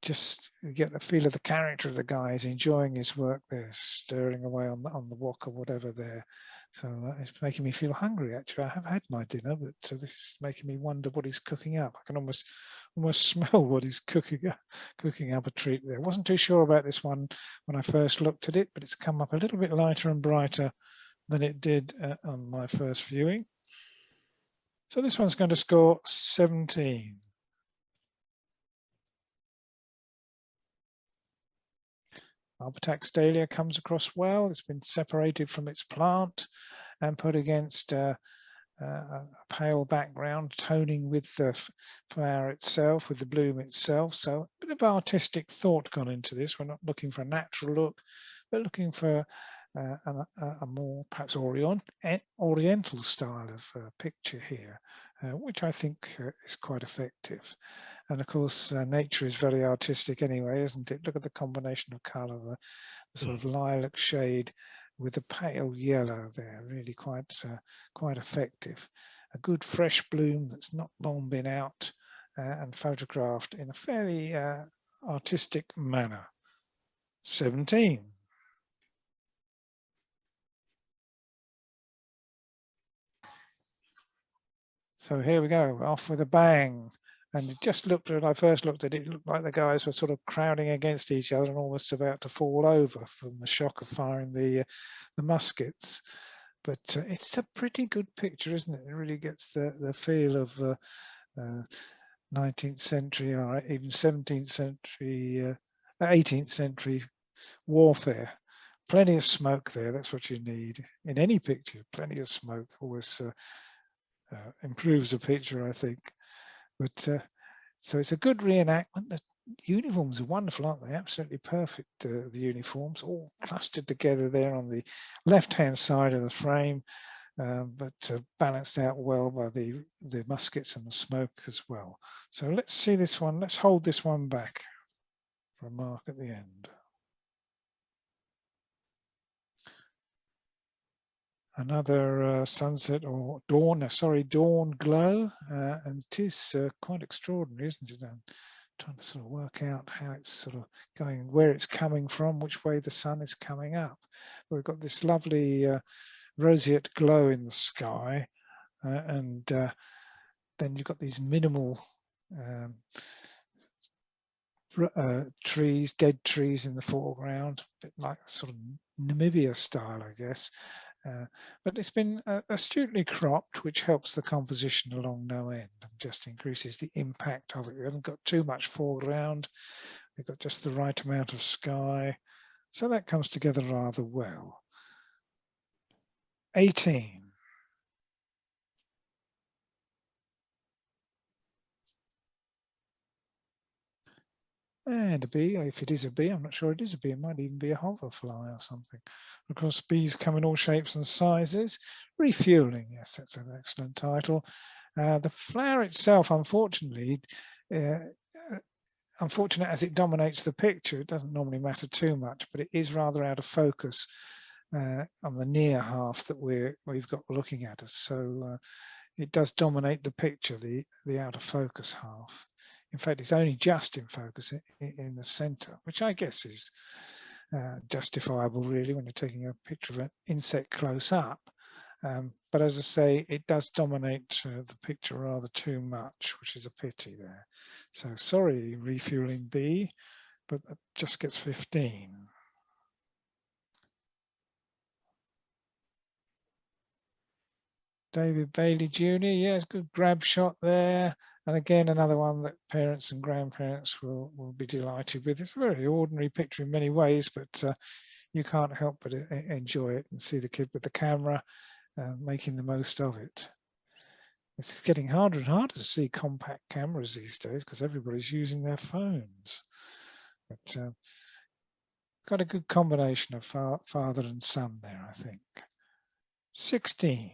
B: just get the feel of the character of the guy. He's enjoying his work there, stirring away on the wok or whatever there. So it's making me feel hungry, actually. I have had my dinner, but this is making me wonder what he's cooking up. I can almost smell what he's cooking up a treat there. Wasn't too sure about this one when I first looked at it, but it's come up a little bit lighter and brighter than it did on my first viewing. So this one's going to score 17. Arbitax dahlia comes across well. It's been separated from its plant and put against a pale background, toning with the flower itself, with the bloom itself. So a bit of artistic thought gone into this. We're not looking for a natural look, but looking for a more perhaps oriental style of picture here, which I think is quite effective. And of course, nature is very artistic anyway, isn't it? Look at the combination of colour, the sort of lilac shade with the pale yellow there, really quite effective. A good fresh bloom that's not long been out and photographed in a fairly artistic manner. 17. So here we go, off with a bang. And it just looked, when I first looked at it, it looked like the guys were sort of crowding against each other and almost about to fall over from the shock of firing the muskets. But it's a pretty good picture, isn't it? It really gets the feel of 19th century or even 17th century, 18th century warfare. Plenty of smoke there, that's what you need. In any picture, plenty of smoke always improves a picture, I think. But so it's a good reenactment. The uniforms are wonderful, aren't they? Absolutely perfect, the uniforms, all clustered together there on the left-hand side of the frame, but balanced out well by the muskets and the smoke as well. So let's see this one. Let's hold this one back for a mark at the end. Another sunset or dawn glow, and it is quite extraordinary, isn't it? I'm trying to sort of work out how it's sort of going, where it's coming from, which way the sun is coming up. We've got this lovely roseate glow in the sky, and then you've got these minimal trees, dead trees in the foreground, a bit like sort of Namibia style, I guess. But it's been astutely cropped, which helps the composition along no end and just increases the impact of it. We haven't got too much foreground. We've got just the right amount of sky. So that comes together rather well. 18. And a bee, if it is a bee, I'm not sure it is a bee, it might even be a hoverfly or something. Of course, bees come in all shapes and sizes. Refueling, yes, that's an excellent title. The flower itself, unfortunately, unfortunate as it dominates the picture, it doesn't normally matter too much, but it is rather out of focus on the near half that we've got looking at us. So it does dominate the picture, the out of focus half. In fact, it's only just in focus in the center, which I guess is justifiable really when you're taking a picture of an insect close up. But as I say, it does dominate the picture rather too much, which is a pity there. So sorry, refueling bee, but that just gets 15. David Bailey Jr., yes, good grab shot there. And again, another one that parents and grandparents will be delighted with. It's a very ordinary picture in many ways, but you can't help but enjoy it and see the kid with the camera making the most of it. It's getting harder and harder to see compact cameras these days because everybody's using their phones. But got a good combination of father and son there, I think. 16.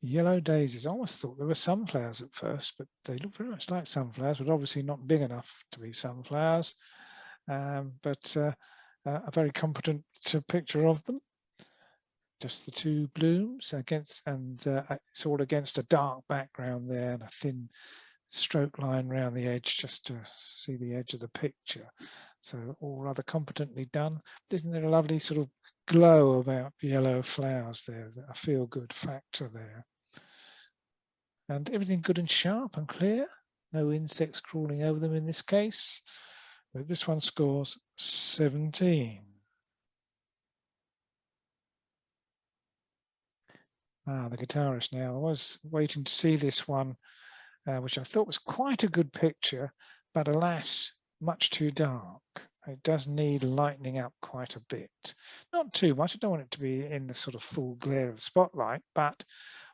B: Yellow daisies. I almost thought they were sunflowers at first, but they look very much like sunflowers, but obviously not big enough to be sunflowers. But a very competent picture of them. just the two blooms against, and it's all against a dark background there, and a thin stroke line around the edge just to see the edge of the picture. So all rather competently done. But isn't there a lovely sort of glow about yellow flowers there, a feel good factor there? And everything good and sharp and clear. No insects crawling over them in this case. But this one scores 17. The Guitarist now. I was waiting to see this one, which I thought was quite a good picture, but alas, much too dark. It does need lightening up quite a bit. Not too much. I don't want it to be in the sort of full glare of the spotlight, but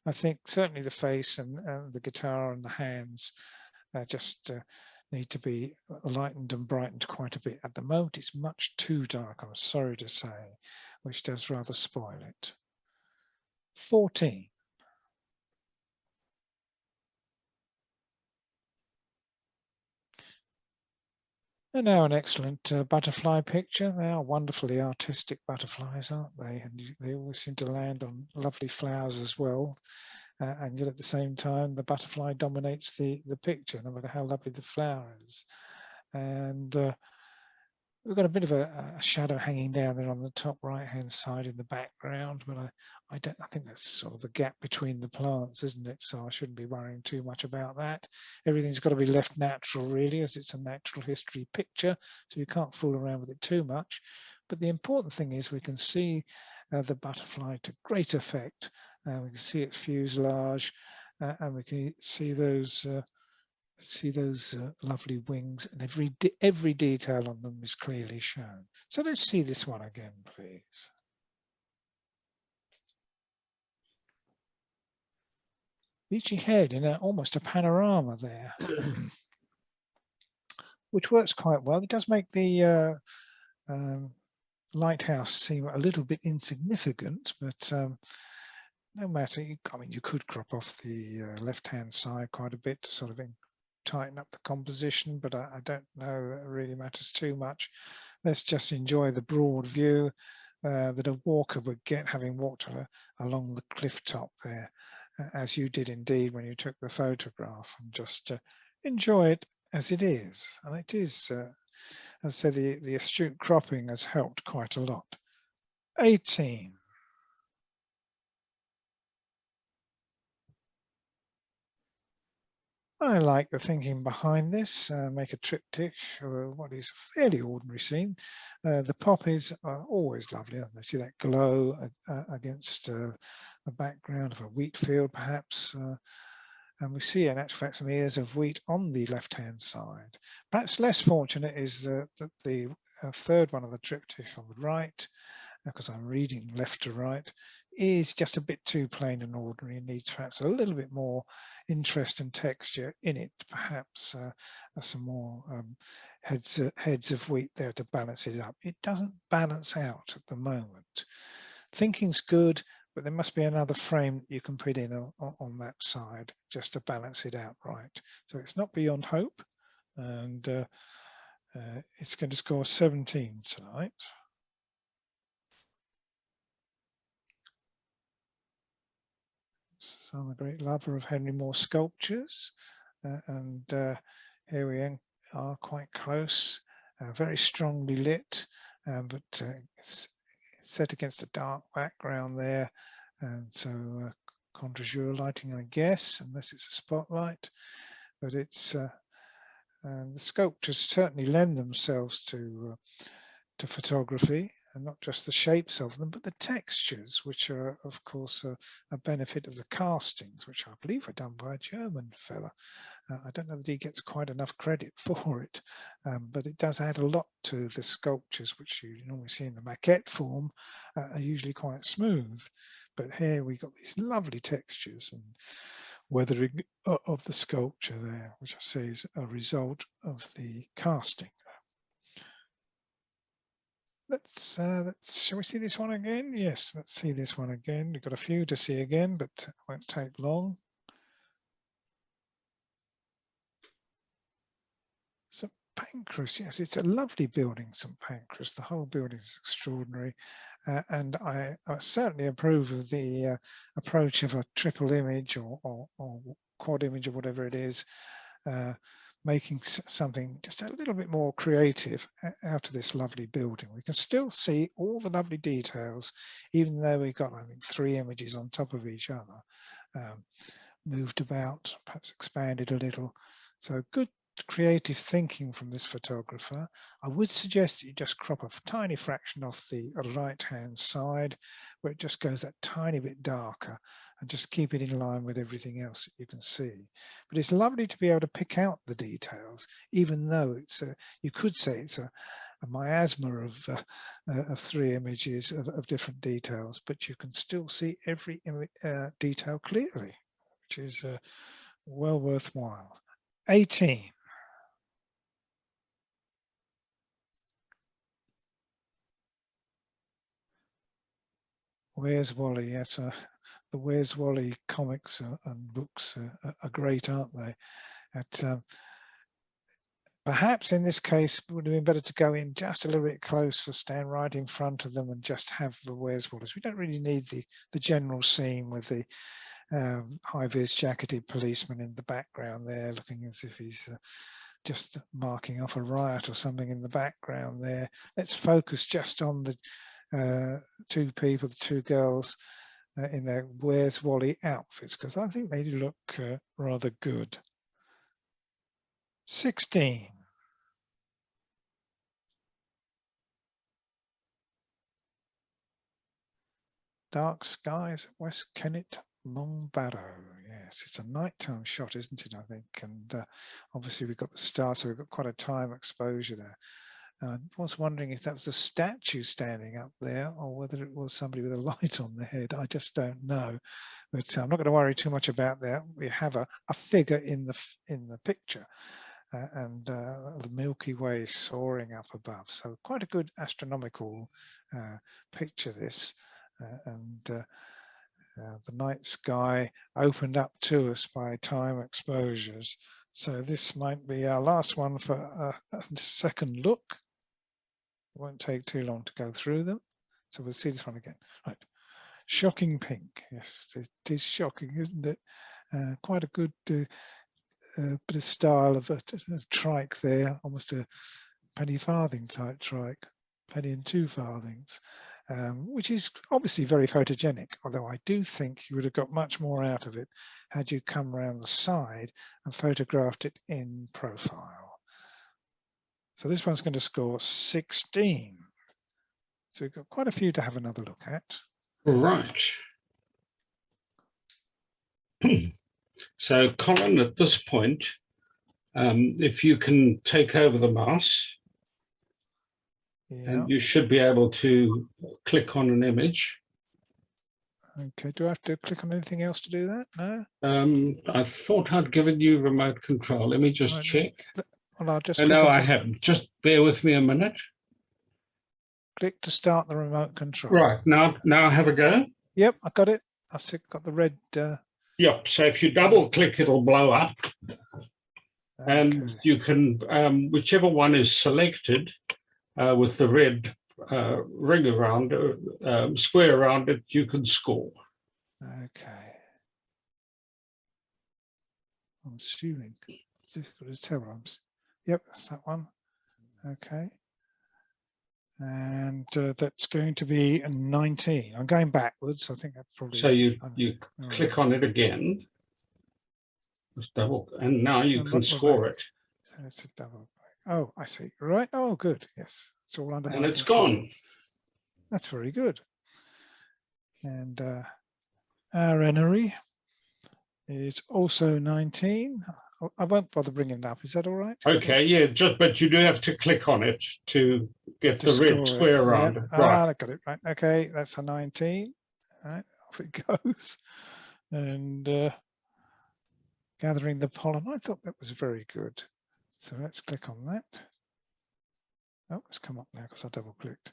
B: I think certainly the face and the guitar and the hands just need to be lightened and brightened quite a bit. At the moment, it's much too dark, I'm sorry to say, which does rather spoil it. 14. And now an excellent butterfly picture. They are wonderfully artistic butterflies, aren't they? And they always seem to land on lovely flowers as well. And yet at the same time, the butterfly dominates the picture, no matter how lovely the flower is. And we've got a bit of a shadow hanging down there on the top right-hand side in the background, but I think that's sort of a gap between the plants, isn't it? So I shouldn't be worrying too much about that. Everything's got to be left natural, really, as it's a natural history picture, so you can't fool around with it too much. But the important thing is we can see the butterfly to great effect. We can see its fuselage, and we can see those lovely wings, and every detail on them is clearly shown. So let's see this one again, please. Beachy Head in almost a panorama there, which works quite well. It does make the lighthouse seem a little bit insignificant, but no matter. I mean, you could crop off the left-hand side quite a bit to sort of tighten up the composition, but I don't know that it really matters too much. Let's just enjoy the broad view that a walker would get having walked along the cliff top there, as you did indeed when you took the photograph, and just enjoy it as it is. And it is, as I said, the astute cropping has helped quite a lot. 18. I like the thinking behind this. Make a triptych, what is a fairly ordinary scene. The poppies are always lovely. They see that glow against the background of a wheat field, perhaps. And we see, in actual fact, some ears of wheat on the left-hand side. Perhaps less fortunate is that the third one of the triptych on the right, because I'm reading left to right, is just a bit too plain and ordinary and needs perhaps a little bit more interest and texture in it, perhaps some more heads of wheat there to balance it up. It doesn't balance out at the moment. Thinking's good, but there must be another frame that you can put in on that side just to balance it out right. So it's not beyond hope, and it's going to score 17 tonight. So I'm a great lover of Henry Moore sculptures, and here we are quite close, very strongly lit, but it's set against a dark background there, and so contre-jour lighting, I guess, unless it's a spotlight. But it's the sculptures certainly lend themselves to photography, and not just the shapes of them, but the textures, which are, of course, a benefit of the castings, which I believe are done by a German fella. I don't know that he gets quite enough credit for it, but it does add a lot to the sculptures, which you normally see in the maquette form, are usually quite smooth. But here we got these lovely textures and weathering of the sculpture there, which I say is a result of the casting. Shall we see this one again? Yes, let's see this one again. We've got a few to see again, but it won't take long. It's a Pancras, yes, it's a lovely building, St Pancras. The whole building is extraordinary, and I certainly approve of the approach of a triple image or quad image or whatever it is, making something just a little bit more creative out of this lovely building. We can still see all the lovely details, even though we've got, I think, 3 images on top of each other, moved about, perhaps expanded a little. So good creative thinking from this photographer. I would suggest that you just crop a tiny fraction off the right hand side where it just goes that tiny bit darker, and just keep it in line with everything else that you can see. But it's lovely to be able to pick out the details, even though it's you could say it's a miasma of 3 images of different details, but you can still see every detail clearly, which is well worthwhile. 18. Where's Wally? Yes, the Where's Wally comics and books are great, aren't they? Perhaps in this case, it would have been better to go in just a little bit closer, stand right in front of them and just have the Where's Wally's. We don't really need the general scene with the high-vis jacketed policeman in the background there, looking as if he's just marking off a riot or something in the background there. Let's focus just on the 2 people, the 2 girls in their Where's Wally outfits, because I think they look rather good. 16. Dark skies, West Kennet, Long Barrow. Yes, it's a nighttime shot, isn't it? I think, and obviously we've got the star, so we've got quite a time exposure there. I was wondering if that was a statue standing up there, or whether it was somebody with a light on the head. I just don't know, but I'm not going to worry too much about that. We have a figure in the picture, and the Milky Way soaring up above. So quite a good astronomical picture this, and the night sky opened up to us by time exposures. So this might be our last one for a second look. It won't take too long to go through them. So we'll see this one again. Right. Shocking pink. Yes, it is shocking, isn't it? Quite a good bit of style of a trike there, almost a penny farthing type trike, penny and 2 farthings, which is obviously very photogenic, although I do think you would have got much more out of it had you come around the side and photographed it in profile. So this one's going to score 16. So we've got quite a few to have another look at.
A: Right. So Colin, at this point, if you can take over the mouse,
B: Yeah.
A: and you should be able to click on an image.
B: Okay, do I have to click on anything else to do that? No?
A: I thought I'd given you remote control. Let me just
B: Right,
A: check.
B: Well, I'll just
A: Oh,
B: click
A: no,
B: on
A: I
B: something.
A: haven't. Just bear with me a minute.
B: Click to start the remote control.
A: Right, now have a go.
B: Yep, I got it. I've got the red.
A: Yep, so if you double click, it'll blow up. And
B: Okay.
A: you can, whichever one is selected with the red ring around, square around it, you can score.
B: Okay. I'm assuming. Difficult to tell. Yep, that's that one. Okay. And that's going to be 19. I'm going backwards. I think that's probably.
A: So you click on it again. Just double, and now you can score it.
B: So it's a double. Oh, I see. Right. Oh, good. Yes, it's all under.
A: And it's gone.
B: That's very good. And our Enery is also 19. I won't bother bringing it up. Is that all right?
A: Okay, yeah, but you do have to click on it to get the red square around it. Right.
B: I got it. Right. Okay, that's a 19. All right, off it goes. And gathering the pollen. I thought that was very good. So let's click on that. Oh, it's come up now because I double clicked.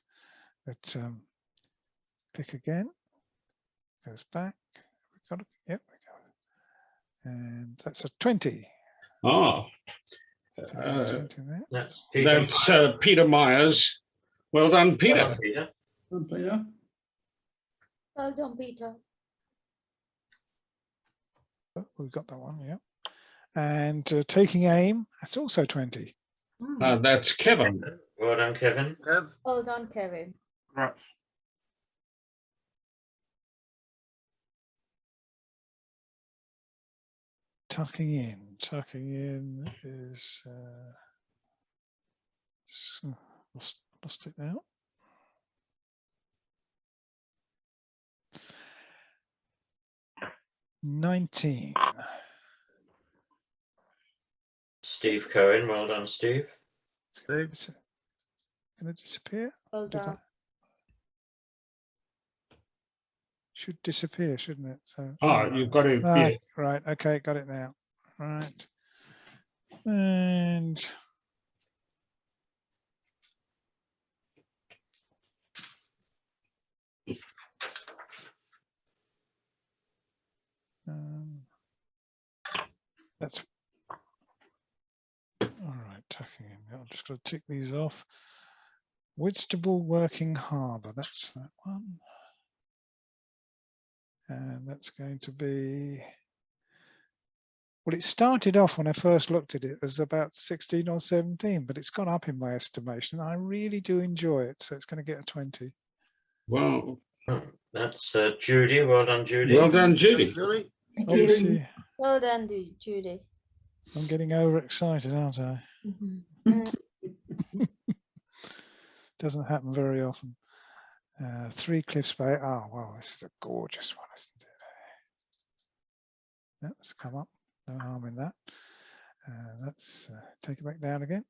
B: But click again. Goes back. We got it. Yep, we go. And that's a 20.
A: Ah,
B: So
A: Uh,
B: 20 there.
D: That's Peter.
A: That's Peter Myers. Well done,
D: Well
A: Peter.
D: done, Peter.
C: Yeah.
E: Well done, Peter.
B: Oh, we've got that one, yeah. And taking aim, that's also 20.
A: That's Kevin.
D: Well done, Kevin.
E: Well done, Kevin.
C: Right.
B: Tucking in is lost it now. $19.
D: Steve Cohen. Well done, Steve.
B: Going to disappear?
E: Well
B: Did I-
E: done.
B: Should disappear, shouldn't it? So
A: You've got it.
B: ah,
A: Yeah.
B: right, okay, got it now. Right. And that's all right, tucking in. I'm just going to tick these off. Whitstable Working Harbour, that's that one. And that's going to be, well, it started off when I first looked at it as about 16 or 17, but it's gone up in my estimation. I really do enjoy it, so it's going to get a 20.
A: Well,
D: Oh, that's Judy. Well done, Judy.
A: well done, Judy.
B: Obviously,
E: Well done, Judy.
B: I'm getting overexcited, aren't I? Doesn't happen very often. 3 Cliffs Bay. Oh, well, this is a gorgeous one, isn't it? Let's come up. No harm in that. Let's take it back down again.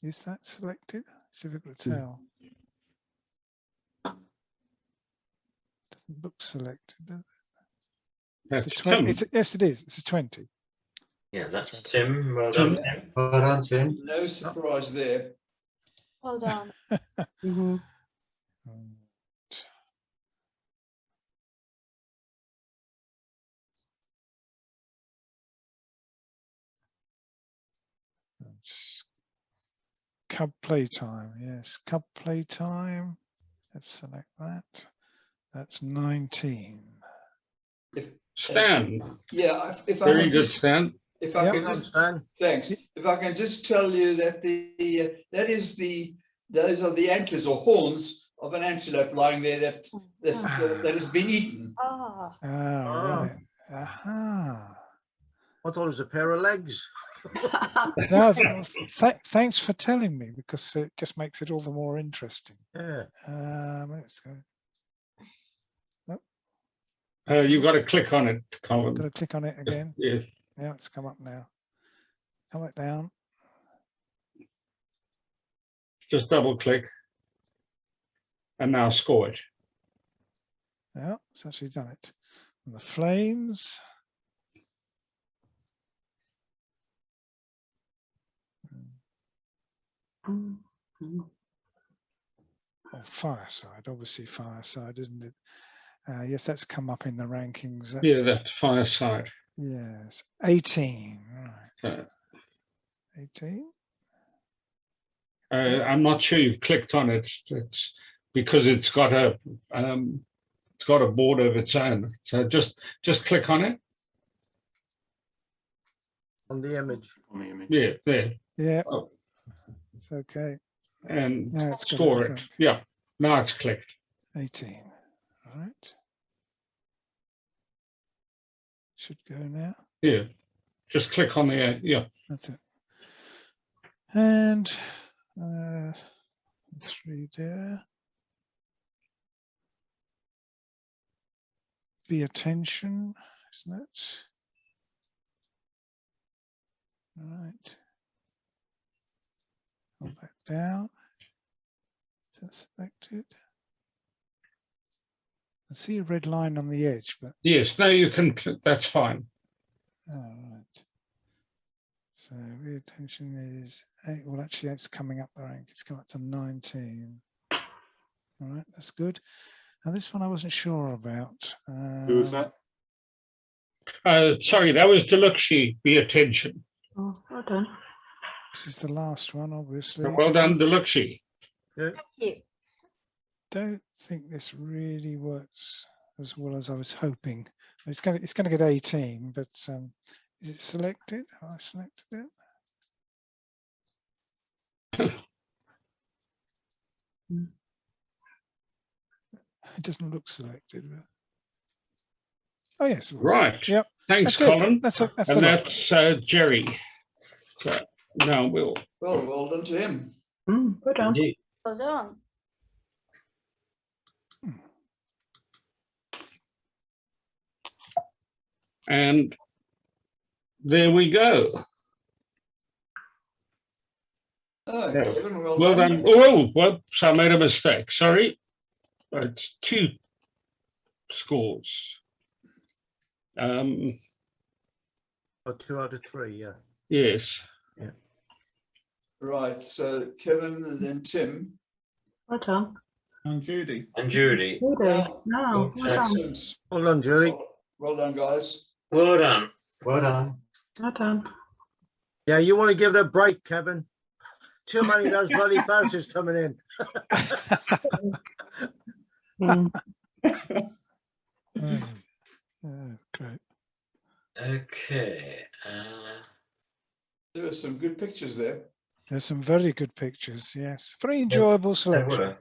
B: Is that selected? It's difficult to tell. Doesn't look selected, does it?
A: That's
B: It's a 20.
A: Tim.
B: Yes, it is. It's a 20.
D: Yeah,
B: It's a
D: that's
B: 20.
D: Tim. Well done,
B: Tim.
D: Tim.
F: Well done, Tim.
G: No surprise there.
E: Well done.
B: And Cub playtime, yes, Cub playtime. Let's select that. That's 19.
A: Stan.
G: Yeah, if I
A: Very
G: can
A: good,
G: just,
A: Stan.
G: if I
B: Yep.
G: can just, thanks. If I can just tell you that those are the antlers or horns of an antelope lying there that has been eaten.
E: Ah,
B: Right. Aha.
F: I thought it was a pair of legs.
B: No, thanks for telling me, because it just makes it all the more interesting.
F: Yeah.
B: Let's go.
A: You've got to click on it, Colin.
B: Got to click on it again.
A: Yeah.
B: Yeah, it's come up now. Come back down.
A: Just double click. And now score it.
B: Yeah, it's actually done it. And the flames. Oh, Fireside, obviously Fireside, isn't it? Yes, that's come up in the rankings.
A: Yeah, that's Fireside.
B: Yes, 18. Right.
A: So,
B: 18.
A: I'm not sure you've clicked on it. It's because it's got a board of its own. So just click on it.
F: On the image.
A: Yeah, there.
B: Yeah,
A: Oh.
B: it's okay.
A: And
B: Now it's got
A: score
B: it, I
A: it.
B: think.
A: Yeah. Now it's clicked.
B: 18. All right. Should go now.
A: Yeah. Just click on the yeah.
B: That's it. And 3 there. Be attention, isn't it? All right. Go back down. Is that selected? I see a red line on the edge, but
A: Yes, no, you can. That's fine.
B: all right. So reattention is 8. Well, actually, it's coming up the rank. It's come up to 19. All right, that's good. Now this one I wasn't sure about.
C: Who was that?
A: Sorry, that was Deluxe. Be attention.
H: Oh, well done.
B: This is the last one, obviously.
A: Well done, Deluxy.
E: Thank you.
B: Don't think this really works as well as I was hoping. It's going to get 18, but is it selected? I selected it. It doesn't look selected. But... Oh yes, it was.
A: Right.
B: Yep.
A: Thanks,
B: That's it.
A: Colin.
B: That's
A: And
B: the lot.
A: that's Jerry. So now we'll.
G: Well done to him.
H: Well done.
D: Indeed.
E: Well done.
A: And there we go.
G: Oh,
A: Yeah.
G: Kevin,
A: Well done. Oh, whoops, I made a mistake. Sorry. It's 2 scores.
F: Or 2 out of 3, yeah.
A: Yes.
G: Right, so Kevin and then Tim.
H: Well done.
G: And Judy.
D: And Judy.
H: Judy.
G: Yeah.
H: No, well done.
G: Excellent.
F: Well done, Julie.
G: Well done, guys.
D: Well done.
F: Well done.
H: Well done.
F: Yeah, you want to give it a break, Kevin. Too many of those bloody bounces coming in.
B: Great.
D: Okay.
G: There were some good pictures there.
B: There's some very good pictures. Yes, very enjoyable
D: There
B: selection.
D: were.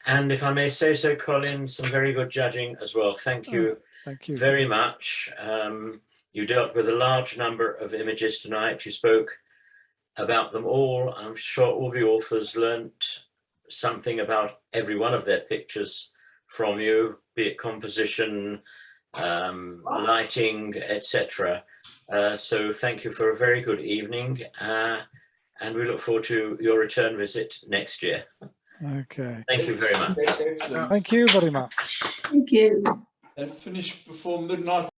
D: And if I may say so, Colin, some very good judging as well. Thank you
B: Thank you.
D: very much. You dealt with a large number of images tonight. You spoke about them all. I'm sure all the authors learnt something about every one of their pictures from you, be it composition, lighting, etc. So thank you for a very good evening, and we look forward to your return visit next year.
B: Okay.
D: Thank you very much.
G: Excellent.
B: Thank you very much.
H: Thank you.
G: And finish before midnight.